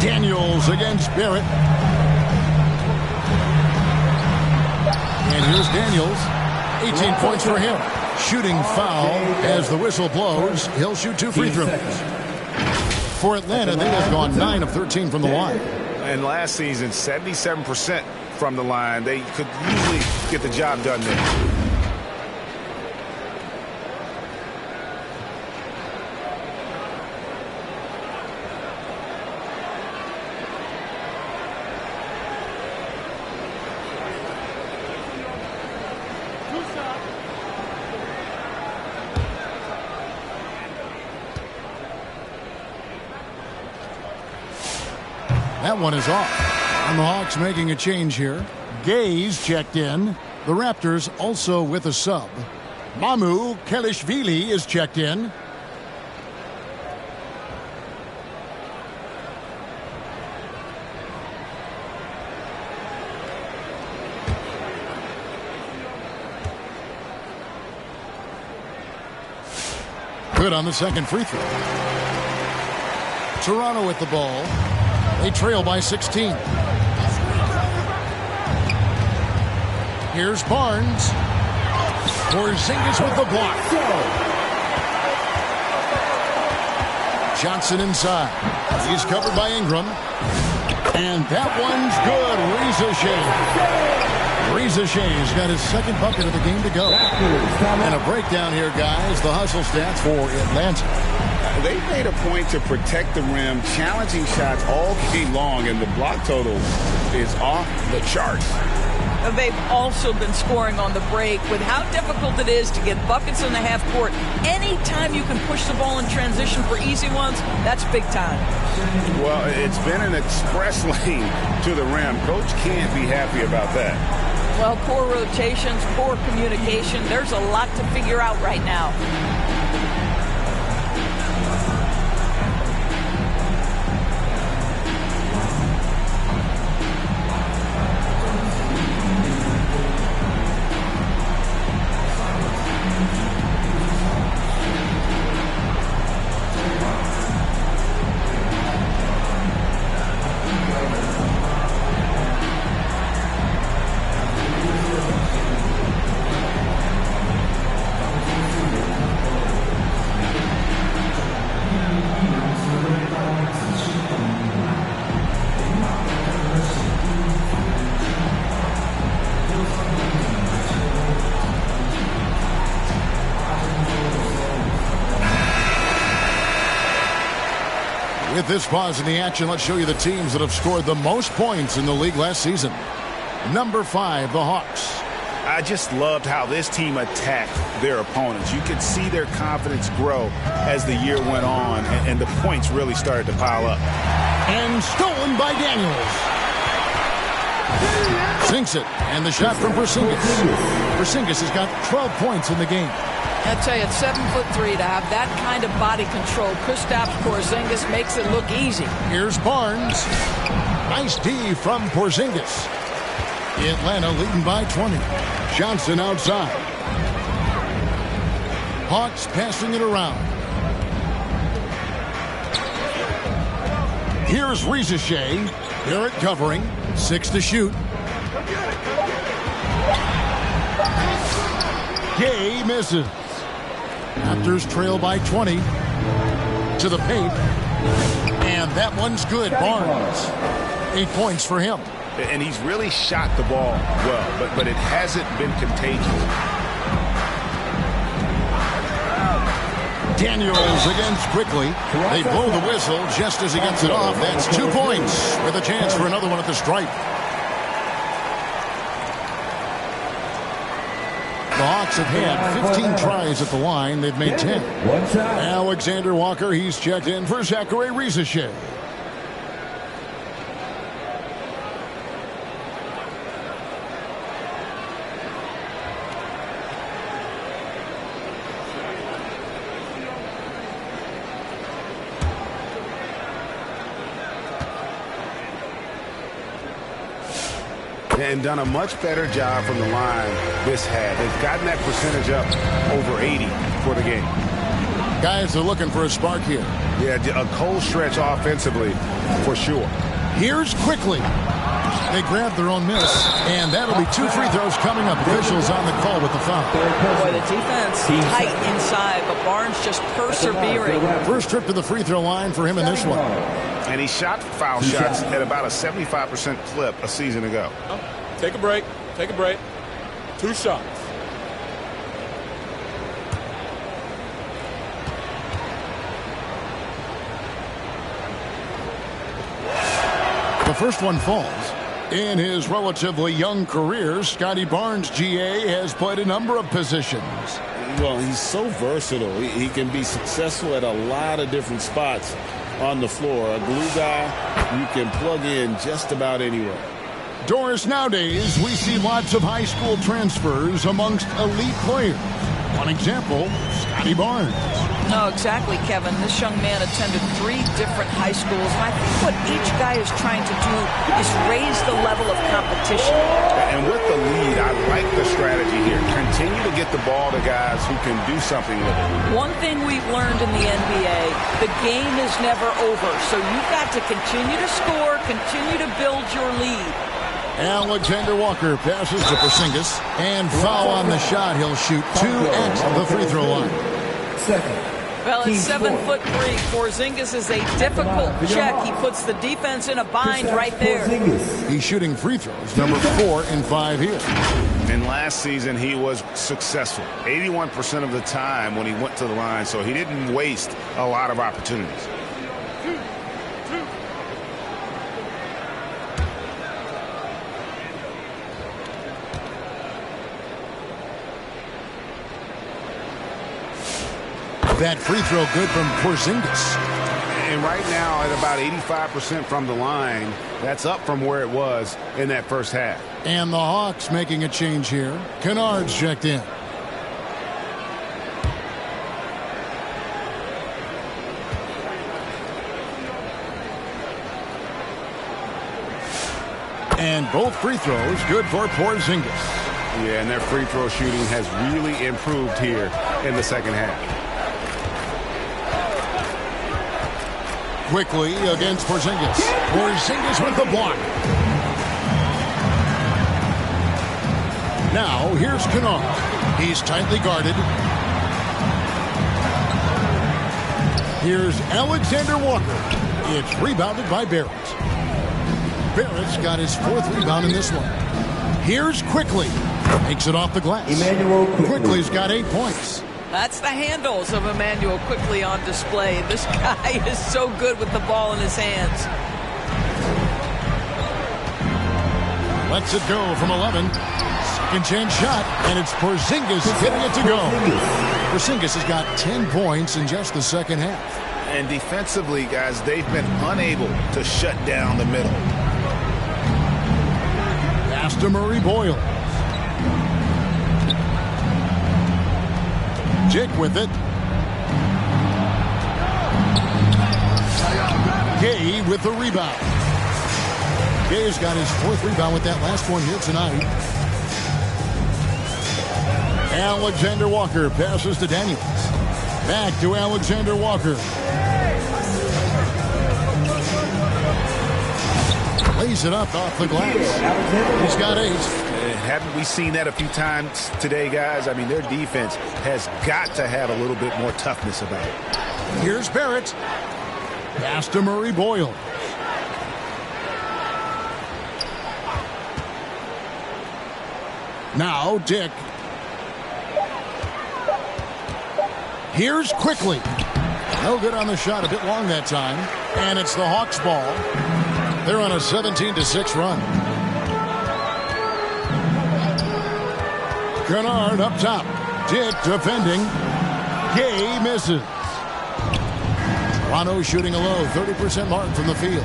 Daniels against Barrett. And here's Daniels. 18 points for him. Shooting foul as the whistle blows. He'll shoot 2 free throws. For Atlanta, they have gone 9 of 13 from the line. And last season, 77% from the line. They could usually get the job done there. That one is off. And the Hawks making a change here. Gaze checked in. The Raptors also with a sub. Mamu Kelishvili is checked in. Good on the second free throw. Toronto with the ball. They trail by 16. Here's Barnes. Porzingis with the block. Johnson inside. He's covered by Ingram. And that one's good. Rizeshay's got his second bucket of the game to go. And a breakdown here, guys. The hustle stats for Atlanta. They made a point to protect the rim, challenging shots all game long, and the block total is off the charts. They've also been scoring on the break. With how difficult it is to get buckets in the half court, anytime you can push the ball in transition for easy ones, that's big time. Well, it's been an express lane to the rim. Coach can't be happy about that. Well, poor rotations, poor communication. There's a lot to figure out right now. With this pause in the action, let's show you the teams that have scored the most points in the league last season. Number 5, the Hawks. I just loved how this team attacked their opponents. You could see their confidence grow as the year went on, and the points really started to pile up. And stolen by Daniels. Sinks it, and the shot from Porzingis. Porzingis has got 12 points in the game. I tell you, at 7'3", to have that kind of body control, Kristaps Porzingis makes it look easy. Here's Barnes. Nice D from Porzingis. Atlanta leading by 20. Johnson outside. Hawks passing it around. Here's Rizachet. Barrett covering. 6 to shoot. Gay misses. Raptors trail by 20. To the paint. And that one's good. Barnes. 8 points for him. And he's really shot the ball well, but it hasn't been contagious. Daniels against Quickly. They blow the whistle just as he gets it off. That's 2 points with a chance for another one at the stripe. The Hawks have had 15 tries at the line. They've made 10. Alexander Walker, he's checked in for Zachary Rizachet. And done a much better job from the line this half. They've gotten that percentage up over 80 for the game. Guys are looking for a spark here. Yeah, a cold stretch offensively for sure. Here's Quickly. They grab their own miss, and that'll be 2 free throws coming up. Officials on the call with the foul. Boy, the defense tight inside, but Barnes just persevering. First trip to the free throw line for him in this one. And he shot foul shots at about a 75% clip a season ago. Take a break. Take a break. 2 shots. The first one falls. In his relatively young career, Scotty Barnes, GA, has played a number of positions. Well, he's so versatile. He can be successful at a lot of different spots on the floor. A glue guy you can plug in just about anywhere. Doris, nowadays, we see lots of high school transfers amongst elite players. One example, Scotty Barnes. No, exactly, Kevin. This young man attended 3 different high schools, and I think what each guy is trying to do is raise the level of competition. And with the lead, I like the strategy here. Continue to get the ball to guys who can do something with it. One thing we've learned in the NBA, the game is never over, so you've got to continue to score, continue to build your lead. Alexander Walker passes to Porzingis, and foul on the shot. He'll shoot 2 at the free throw line. Well, at 7'3", Porzingis is a difficult check. He puts the defense in a bind right there. He's shooting free throws, number 4 and 5 here. And last season, he was successful 81% of the time when he went to the line, so he didn't waste a lot of opportunities. That free throw good from Porzingis. And right now at about 85% from the line, that's up from where it was in that first half. And the Hawks making a change here. Kennard's checked in. And both free throws good for Porzingis. Yeah, and their free throw shooting has really improved here in the second half. Quickly against Porzingis. Porzingis with the block. Now here's Kennard. He's tightly guarded. Here's Alexander Walker. It's rebounded by Barrett. Barrett's got his 4th rebound in this one. Here's Quickly. Takes it off the glass. Quickly's got 8 points. That's the handles of Emmanuel quickly on display. This guy is so good with the ball in his hands. Lets it go from 11. Second chance shot, and it's Porzingis getting it to go. Porzingis has got 10 points in just the second half. And defensively, guys, they've been unable to shut down the middle. Pass to Murray Boyle. Jake with it. Gay with the rebound. Gay's got his 4th rebound with that last one here tonight. Alexander Walker passes to Daniels. Back to Alexander Walker. Lays it up off the glass. He's got 8. Haven't we seen that a few times today, guys? I mean, their defense has got to have a little bit more toughness about it. Here's Barrett. Pass to Murray Boyle. Now Dick. Here's Quickly. No good on the shot. A bit long that time. And it's the Hawks ball. They're on a 17-6 run. Kennard up top. Dick defending. Gay misses. Toronto shooting a low 30% mark from the field.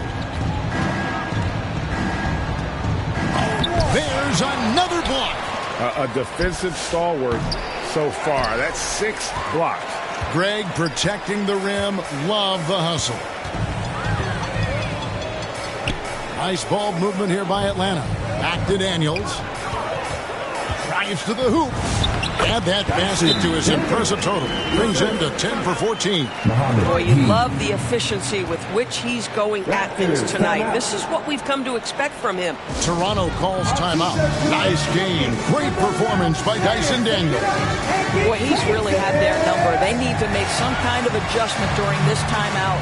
There's another block. A defensive stalwart so far. That's 6 blocks. Greg protecting the rim. Love the hustle. Nice ball movement here by Atlanta. Back to Daniels. Drives to the hoop. Add that basket to his impressive total. Brings him to 10 for 14. Boy, you love the efficiency with which he's going at things tonight. This is what we've come to expect from him. Toronto calls timeout. Nice game. Great performance by Dyson Daniels. Boy, he's really had their number. They need to make some kind of adjustment during this timeout.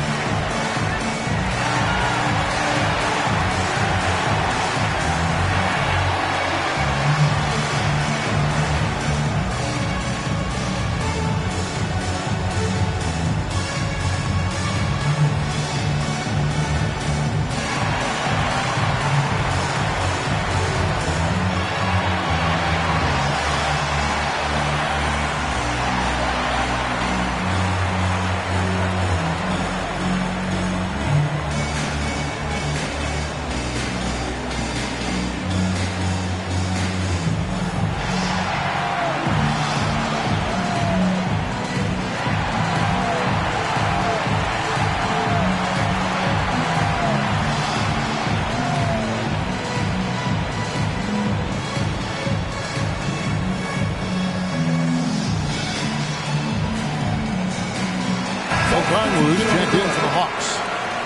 Checked in for the Hawks.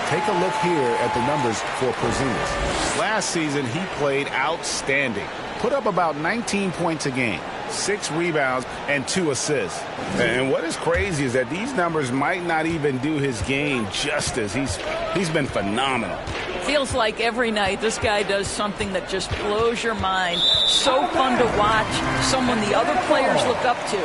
Take a look here at the numbers for Porzingis. Last season, he played outstanding. Put up about 19 points a game, 6 rebounds, and 2 assists. And what is crazy is that these numbers might not even do his game justice. He's been phenomenal. Feels like every night this guy does something that just blows your mind. So fun to watch. Someone the other players look up to.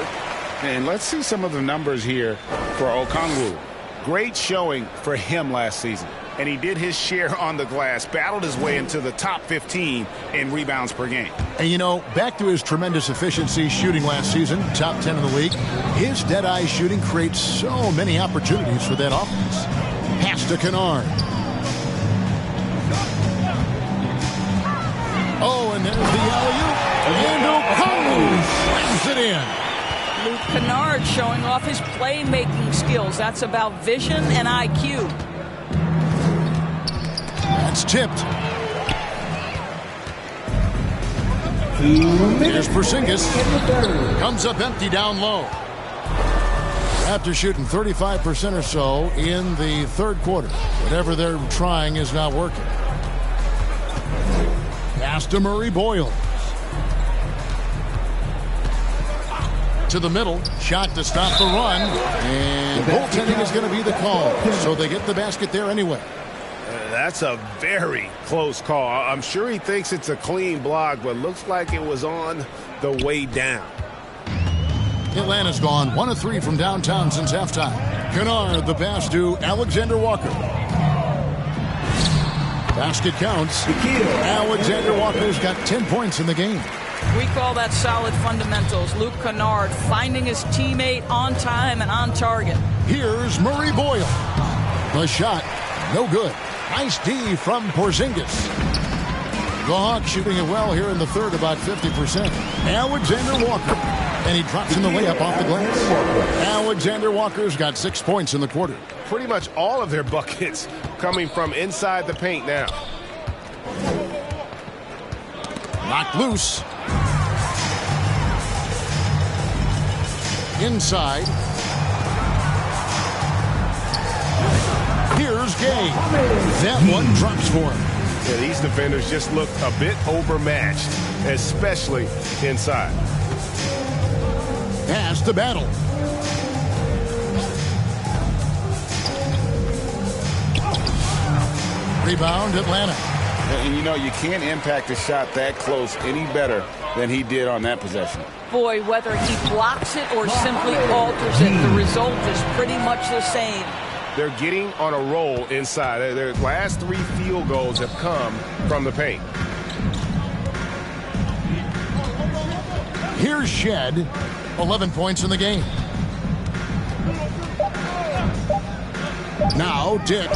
And let's see some of the numbers here for Okongwu. Great showing for him last season. And he did his share on the glass, battled his way into the top 15 in rebounds per game. And, you know, back to his tremendous efficiency shooting last season, top 10 in the league, his dead-eye shooting creates so many opportunities for that offense. Pass to Kennard. Oh, and there's the alley-oop. And Okongwu slams it in. Luke Kennard showing off his playmaking skills. That's about vision and IQ. That's tipped. Here's Porzingis. Comes up empty down low. After shooting 35% or so in the third quarter. Whatever they're trying is not working. Pass to Murray Boyle. To the middle, shot to stop the run, and goaltending is going to be the call, so they get the basket there anyway. That's a very close call. I'm sure he thinks it's a clean block, but looks like it was on the way down. Atlanta's gone 1 of 3 from downtown since halftime. Kennard, the pass to Alexander Walker. Basket counts. Alexander Walker's got 10 points in the game. We call that solid fundamentals. Luke Kennard finding his teammate on time and on target. Here's Murray Boyle. The shot, no good. Nice D from Porzingis. The Hawks shooting it well here in the third, about 50%. Alexander Walker. And he drops in the layup off the glass. Alexander Walker's got 6 points in the quarter. Pretty much all of their buckets coming from inside the paint now. Knocked loose. Inside. Here's Gay. That one drops for him. Yeah, these defenders just look a bit overmatched, especially inside. Pass to Battle. Rebound, Atlanta. And you know, you can't impact a shot that close any better than he did on that possession. Boy, whether he blocks it or simply alters it, the result is pretty much the same. They're getting on a roll inside. Their last 3 field goals have come from the paint. Here's Shed. 11 points in the game. Now Dick.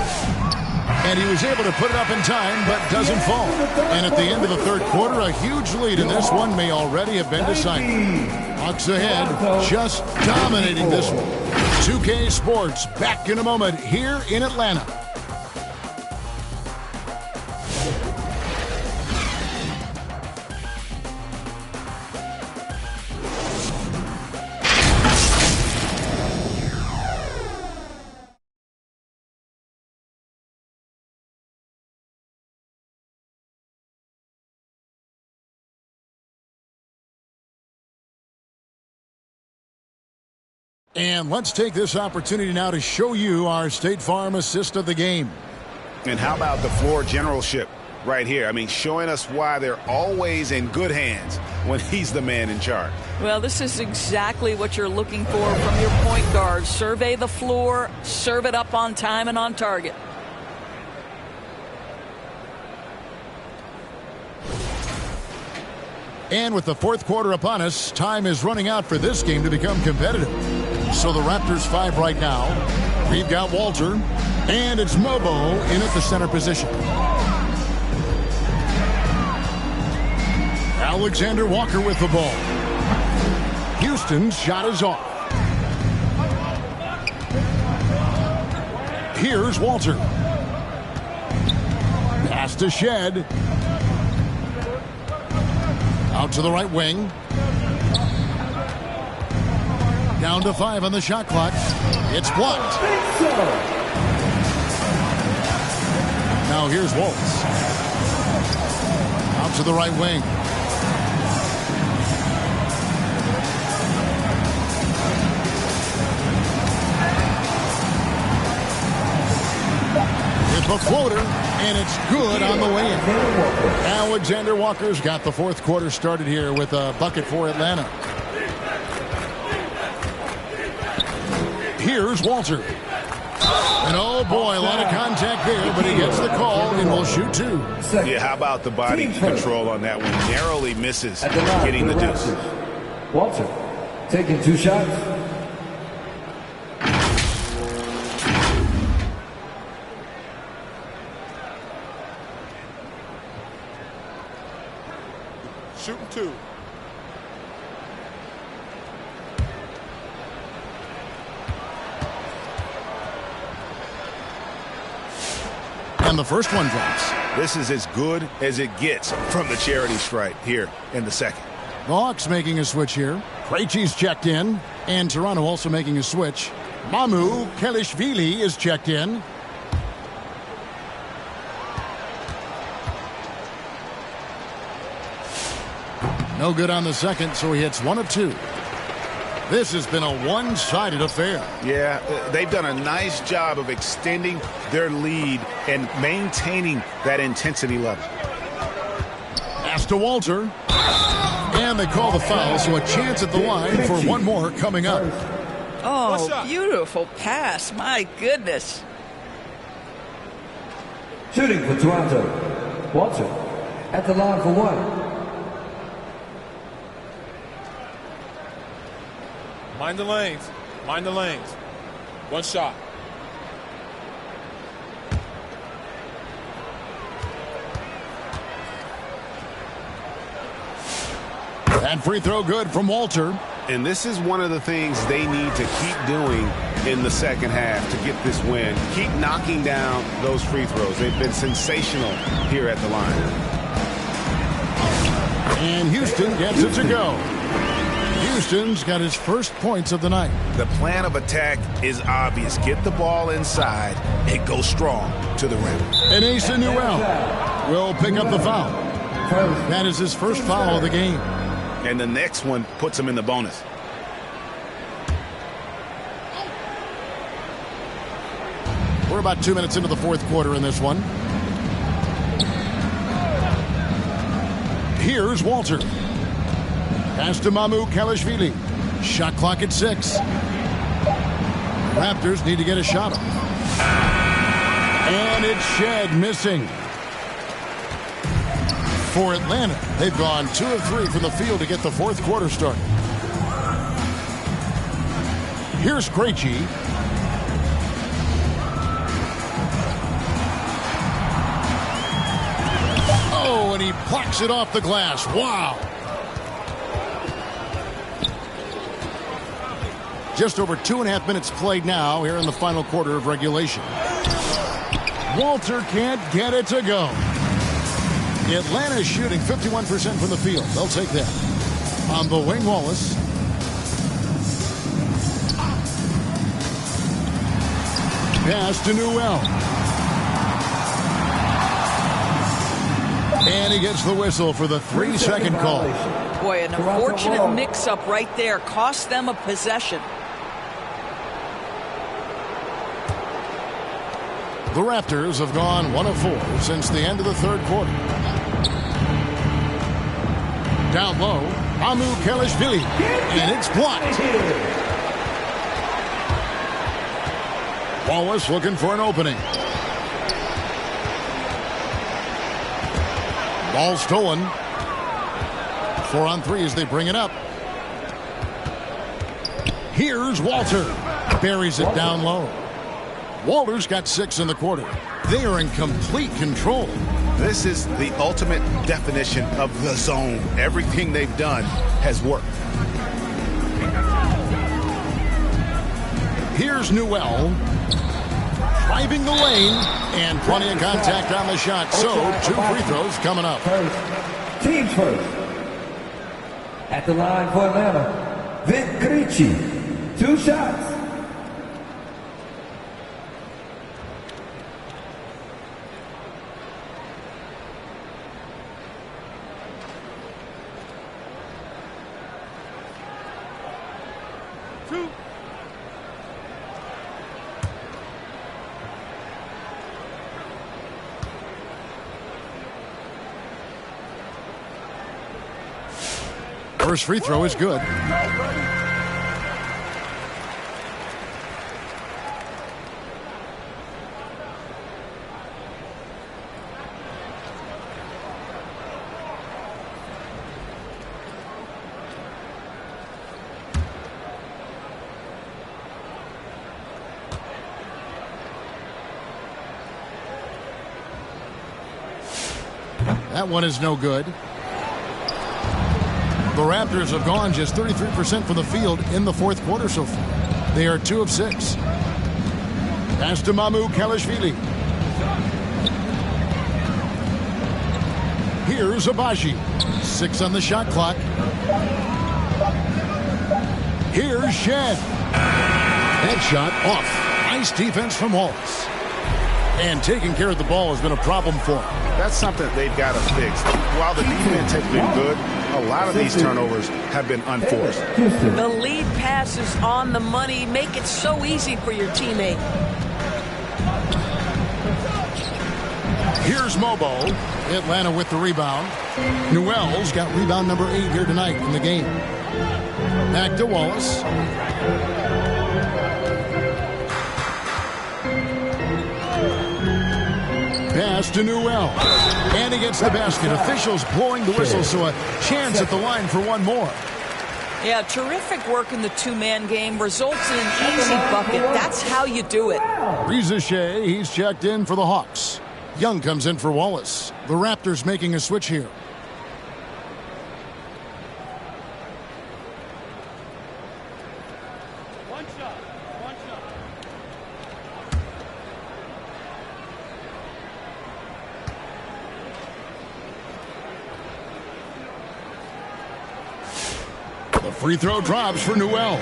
And he was able to put it up in time, but doesn't fall. And at the end of the third quarter, a huge lead in this one may already have been decided. Hawks ahead, just dominating this one. 2K Sports back in a moment here in Atlanta. And let's take this opportunity now to show you our State Farm assist of the game. And how about the floor generalship right here? I mean, showing us why they're always in good hands when he's the man in charge. Well, this is exactly what you're looking for from your point guard. Survey the floor, serve it up on time and on target. And with the fourth quarter upon us, time is running out for this game to become competitive. So the Raptors 5 right now. We've got Walter, and it's Mobo in at the center position. Alexander Walker with the ball. Houston's shot is off. Here's Walter. Pass to Shed. Out to the right wing. Down to 5 on the shot clock. It's blocked. Now here's Waltz. Out to the right wing. With the floater, and it's good on the way in. Alexander Walker's got the fourth quarter started here with a bucket for Atlanta. Here's Walter. And oh boy, a lot of contact there, but he gets the call and will shoot 2. Yeah, how about the body control on that one? Narrowly misses getting the deuce. Walter taking 2 shots. Shooting 2. And the first one drops. This is as good as it gets from the charity stripe here in the second. The Hawks making a switch here. Krejci's checked in. And Toronto also making a switch. Mamu Kelishvili is checked in. No good on the second, so he hits 1 of 2. This has been a one-sided affair. Yeah, they've done a nice job of extending their lead and maintaining that intensity level. Pass to Walter. And they call the foul, so a chance at the line for one more coming up. Oh, beautiful pass. My goodness. Shooting for Toronto, Walter at the line for one. Mind the lanes. Mind the lanes. One shot. And free throw good from Walter. And this is one of the things they need to keep doing in the second half to get this win. Keep knocking down those free throws. They've been sensational here at the line. And Houston gets it to go. Houston's got his first points of the night. The plan of attack is obvious. Get the ball inside and go strong to the rim. And Asa Newell will pick up the foul. That is his first foul of the game. And the next one puts him in the bonus. We're about 2 minutes into the fourth quarter in this one. Here's Walter. Pass to Mamu Kalashvili. Shot clock at 6. Raptors need to get a shot up. And it's Shed missing. For Atlanta, they've gone 2 of 3 from the field to get the fourth quarter started. Here's Krejci. Oh, and he blocks it off the glass. Wow. Just over 2.5 minutes played now here in the final quarter of regulation. Walter can't get it to go. Atlanta is shooting 51% from the field. They'll take that. On the wing, Wallace. Pass to Newell. And he gets the whistle for the 3-second call. Boy, an unfortunate mix-up right there. Cost them a possession. The Raptors have gone 1 of 4 since the end of the third quarter. Down low, Mamu Kalashvili, and it's blocked. Wallace looking for an opening. Ball stolen. 4 on 3 as they bring it up. Here's Walter. Buries it down low. Walter's got 6 in the quarter. They are in complete control. This is the ultimate definition of the zone. Everything they've done has worked. Here's Newell. Driving the lane. And plenty of contact on the shot. So, 2 free throws coming up. Teams first. At the line for Atlanta, Vin Krejci. 2 shots. First free throw is good. That one is no good. The Raptors have gone just 33% from the field in the fourth quarter so far. They are 2 of 6. Pass to Mamu Kalashvili. Here's Abaji. 6 on the shot clock. Here's Shed. That shot off. Nice defense from Wallace. And taking care of the ball has been a problem for him. That's something they've got to fix. While the defense has been good, a lot of these turnovers have been unforced. The lead pass is on the money. Make it so easy for your teammate. Here's Mobo. Atlanta with the rebound. Newell's got rebound number 8 here tonight in the game. Back to Wallace. Pass to Newell. And he gets the basket. Officials blowing the whistle, so a chance at the line for one more. Yeah, terrific work in the two-man game. Results in an easy bucket. That's how you do it. Shea, he's checked in for the Hawks. Young comes in for Wallace. The Raptors making a switch here. One shot. The free throw drops for Newell.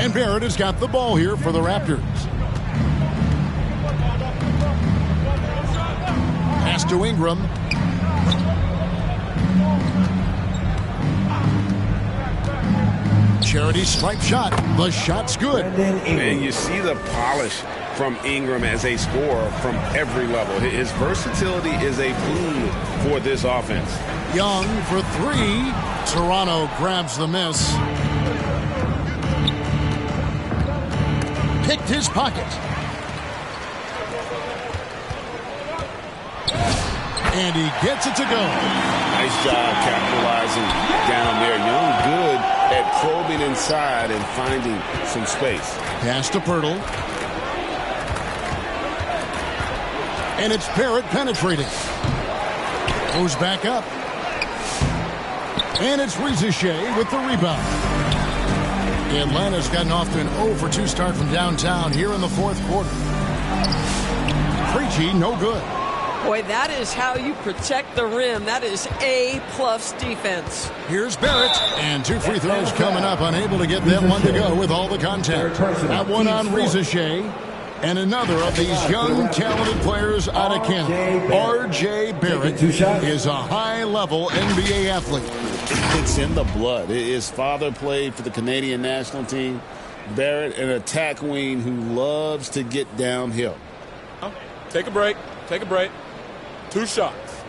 And Barrett has got the ball here for the Raptors. Pass to Ingram. Charity stripe shot. The shot's good. And you see the polish from Ingram as a scorer from every level. His versatility is a boon for this offense. Young for 3. Toronto grabs the miss. Picked his pocket. And he gets it to go. Nice job capitalizing down there. Young good at probing inside and finding some space. Pass to Pirtle. And it's Barrett penetrating. Goes back up. And it's Shea with the rebound. Atlanta's gotten off to an 0-for-2 start from downtown here in the fourth quarter. Preachy, no good. Boy, that is how you protect the rim. That is A-plus defense. Here's Barrett. And 2 free throws coming up. Unable to get that one to go with all the contact. That one on Shea. And another of these young, talented players out of Canada. R.J. Barrett is a high-level NBA athlete. It's in the blood. His father played for the Canadian national team. Barrett, an attack wing who loves to get downhill. Take a break. 2 shots.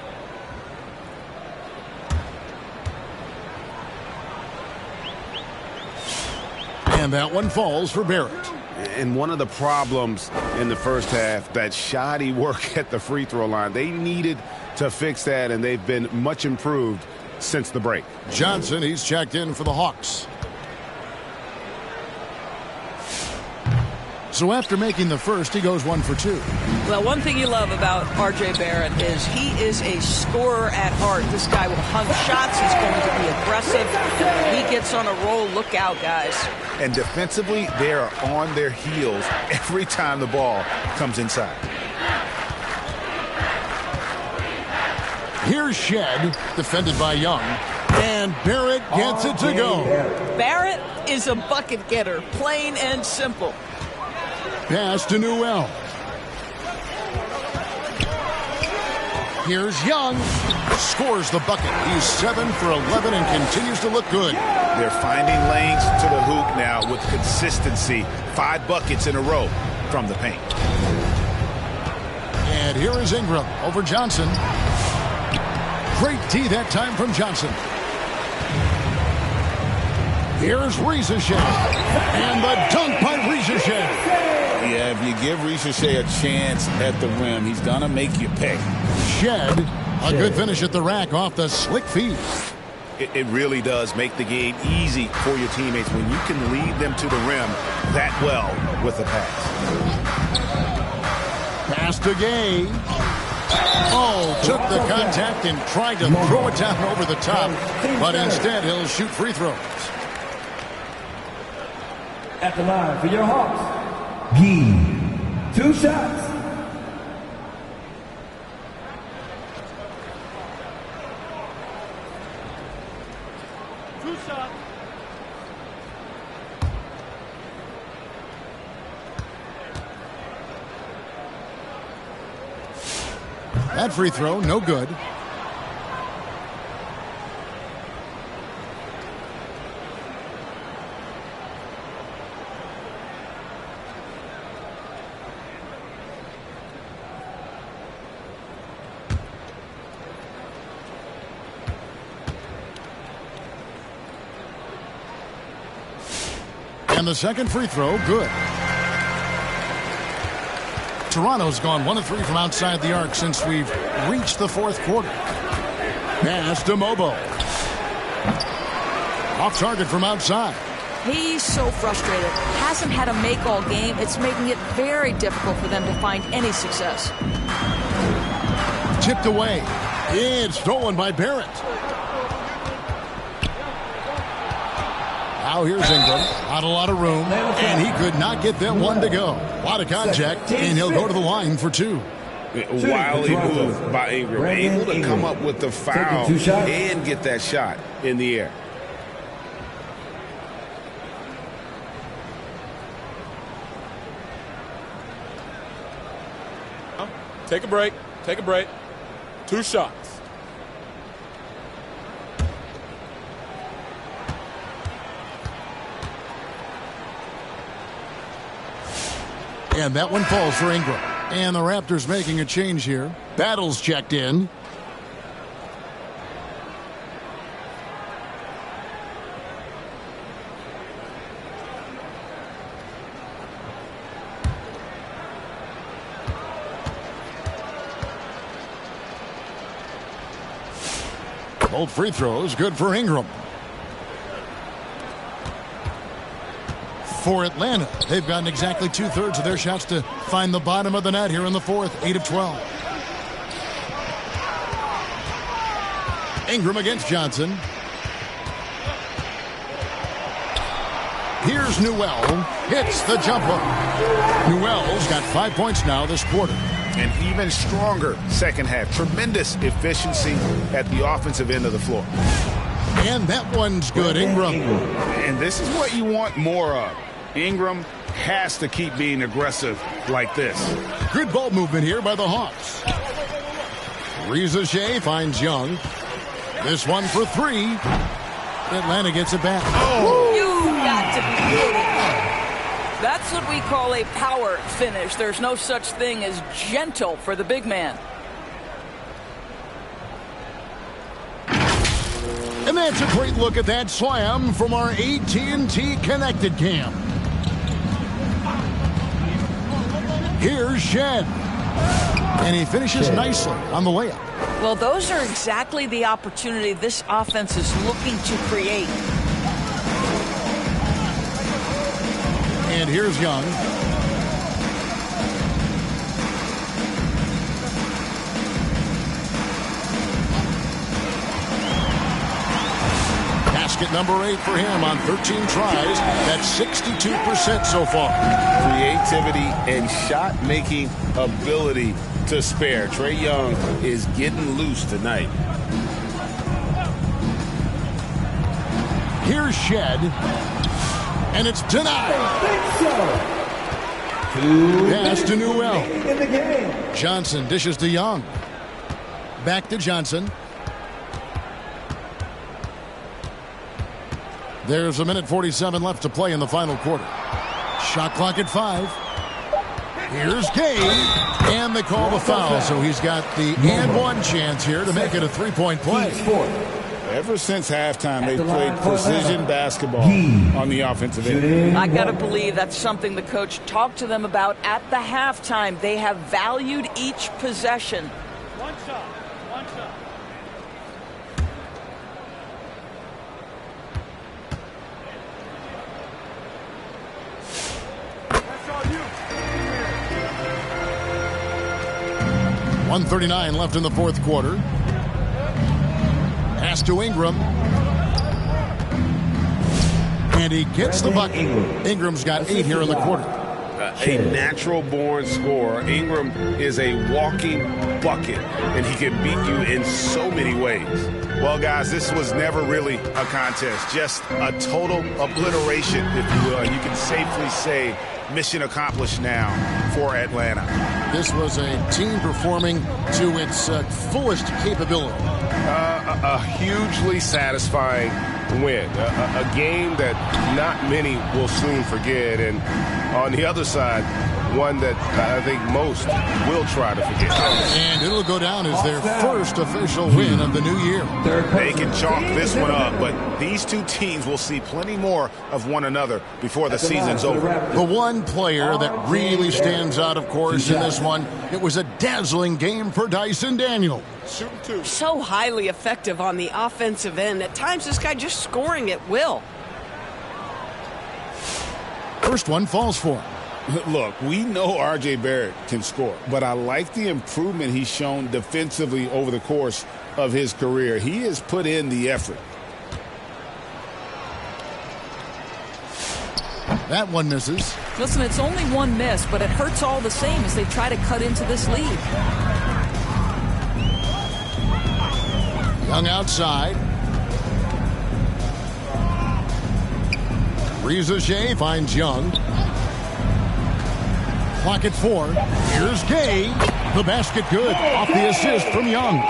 And that one falls for Barrett. And one of the problems in the first half, that shoddy work at the free throw line. They needed to fix that, and they've been much improved since the break. Johnson, he's checked in for the Hawks. So after making the first, he goes 1 for 2. Well, one thing you love about R.J. Barrett is he is a scorer at heart. This guy will hunt shots. He's going to be aggressive. He gets on a roll. Look out, guys. And defensively, they are on their heels every time the ball comes inside. Here's Shed, defended by Young. And Barrett gets it to go. Barrett is a bucket getter, plain and simple. Pass to Newell. Here's Young. Scores the bucket. He's 7 for 11 and continues to look good. They're finding lanes to the hoop now with consistency. 5 buckets in a row from the paint. And here is Ingram over Johnson. Great D that time from Johnson. Here's Shea. And the dunk by Shea. Yeah, if you give Shea a chance at the rim, he's going to make you pay. Shed, a good finish at the rack off the slick feed. It really does make the game easy for your teammates when you can lead them to the rim that well with a pass. Pass to Gay. Oh, took the contact and tried to throw it down over the top, but instead he'll shoot free throws. At the line for your Hawks, Gee, 2 shots. That free throw, no good. And the second free throw, good. Toronto's gone 1 of 3 from outside the arc since we've reached the fourth quarter. Pass to Mobo. Off target from outside. He's so frustrated. Hasn't had a make all game. It's making it very difficult for them to find any success. Tipped away. It's stolen by Barrett. Now here's Ingram. Not a lot of room. And he could not get that one to go. A lot of contact. And he'll go to the line for 2. Wildly moved by Ingram. Able to come up with the foul and get that shot in the air. Take a break. Take a break. 2 shots. And that one falls for Ingram. And the Raptors making a change here. Battles checked in. Both free throws good for Ingram. For Atlanta, they've gotten exactly 2/3 of their shots to find the bottom of the net here in the fourth. 8 of 12. Ingram against Johnson. Here's Newell. Hits the jumper. Newell's got 5 points now this quarter. An even stronger second half. Tremendous efficiency at the offensive end of the floor. And that one's good. Ingram. And this is what you want more of. Ingram has to keep being aggressive like this. Good ball movement here by the Hawks. Reza Shea finds Young. This one for 3. Atlanta gets it back. Oh. You got to be kidding. That's what we call a power finish. There's no such thing as gentle for the big man. And that's a great look at that slam from our AT&T Connected Cam. Here's Shed. And he finishes nicely on the layup. Well, those are exactly the opportunity this offense is looking to create. And here's Young. Basket number 8 for him on 13 tries. That's 62% so far. Creativity and shot-making ability to spare. Trae Young is getting loose tonight. Here's Shed. And it's denied. Pass to Newell. Johnson dishes to Young. Back to Johnson. There's 1:47 left to play in the final quarter. Shot clock at 5. Here's Gay. And they call the foul, so he's got the and one chance here to make it a 3-point play. Ever since halftime, they've played precision basketball on the offensive end. I got to believe that's something the coach talked to them about at the halftime. They have valued each possession. One shot. One shot. That's all you. 1:39 left in the fourth quarter. Pass to Ingram. And he gets the bucket. Ingram's got 8 here in the quarter. A natural-born scorer. Ingram is a walking bucket, and he can beat you in so many ways. Well, guys, this was never really a contest. Just a total obliteration, if you will. And you can safely say mission accomplished now for Atlanta. This was a team performing to its fullest capability. A hugely satisfying win. A game that not many will soon forget. And on the other side, one that I think most will try to forget. And it'll go down as their first official win of the new year. They can chalk this one up, but these two teams will see plenty more of one another before the season's over. The one player that really stands out, of course, in this one, it was a dazzling game for Dyson Daniel. So highly effective on the offensive end. At times, this guy just scoring at will. First one falls for him. Look, we know R.J. Barrett can score, but I like the improvement he's shown defensively over the course of his career. He has put in the effort. That one misses. Listen, it's only one miss, but it hurts all the same as they try to cut into this lead. Young outside. Rizachet finds Young. Clock at 4. Here's Gay. The basket good. Off the assist from Young.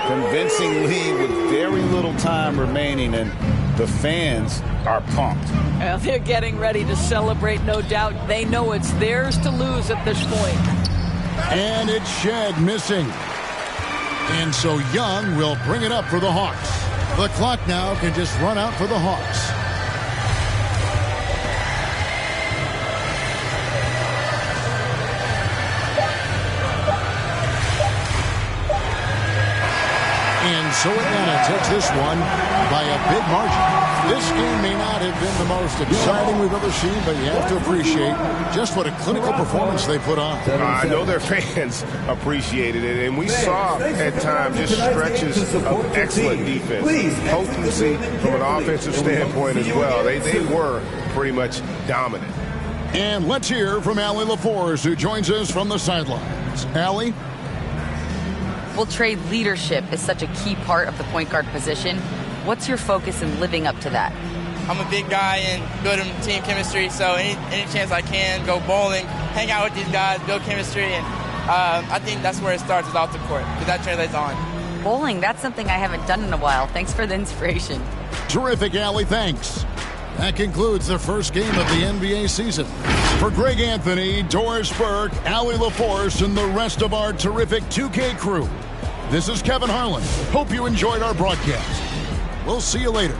Convincing lead with very little time remaining, and the fans are pumped. Well, they're getting ready to celebrate, no doubt. They know it's theirs to lose at this point. And it's Shed missing. And so Young will bring it up for the Hawks. The clock now can just run out for the Hawks. And so Atlanta takes this one by a big margin. This game may not have been the most exciting we've ever seen, but you have to appreciate just what a clinical performance they put on. I know their fans appreciated it, and we saw at times just stretches of excellent defense. Potency from an offensive standpoint as well. They were pretty much dominant. And let's hear from Allie LaForce, who joins us from the sidelines. Allie? Well, Trey, leadership is such a key part of the point guard position. What's your focus in living up to that? I'm a big guy and building team chemistry, so any chance I can, go bowling, hang out with these guys, build chemistry, and I think that's where it starts, is off the court, because that translates on. Bowling, that's something I haven't done in a while. Thanks for the inspiration. Terrific, Allie, thanks. That concludes the first game of the NBA season. For Greg Anthony, Doris Burke, Allie LaForce, and the rest of our terrific 2K crew, this is Kevin Harlan. Hope you enjoyed our broadcast. We'll see you later.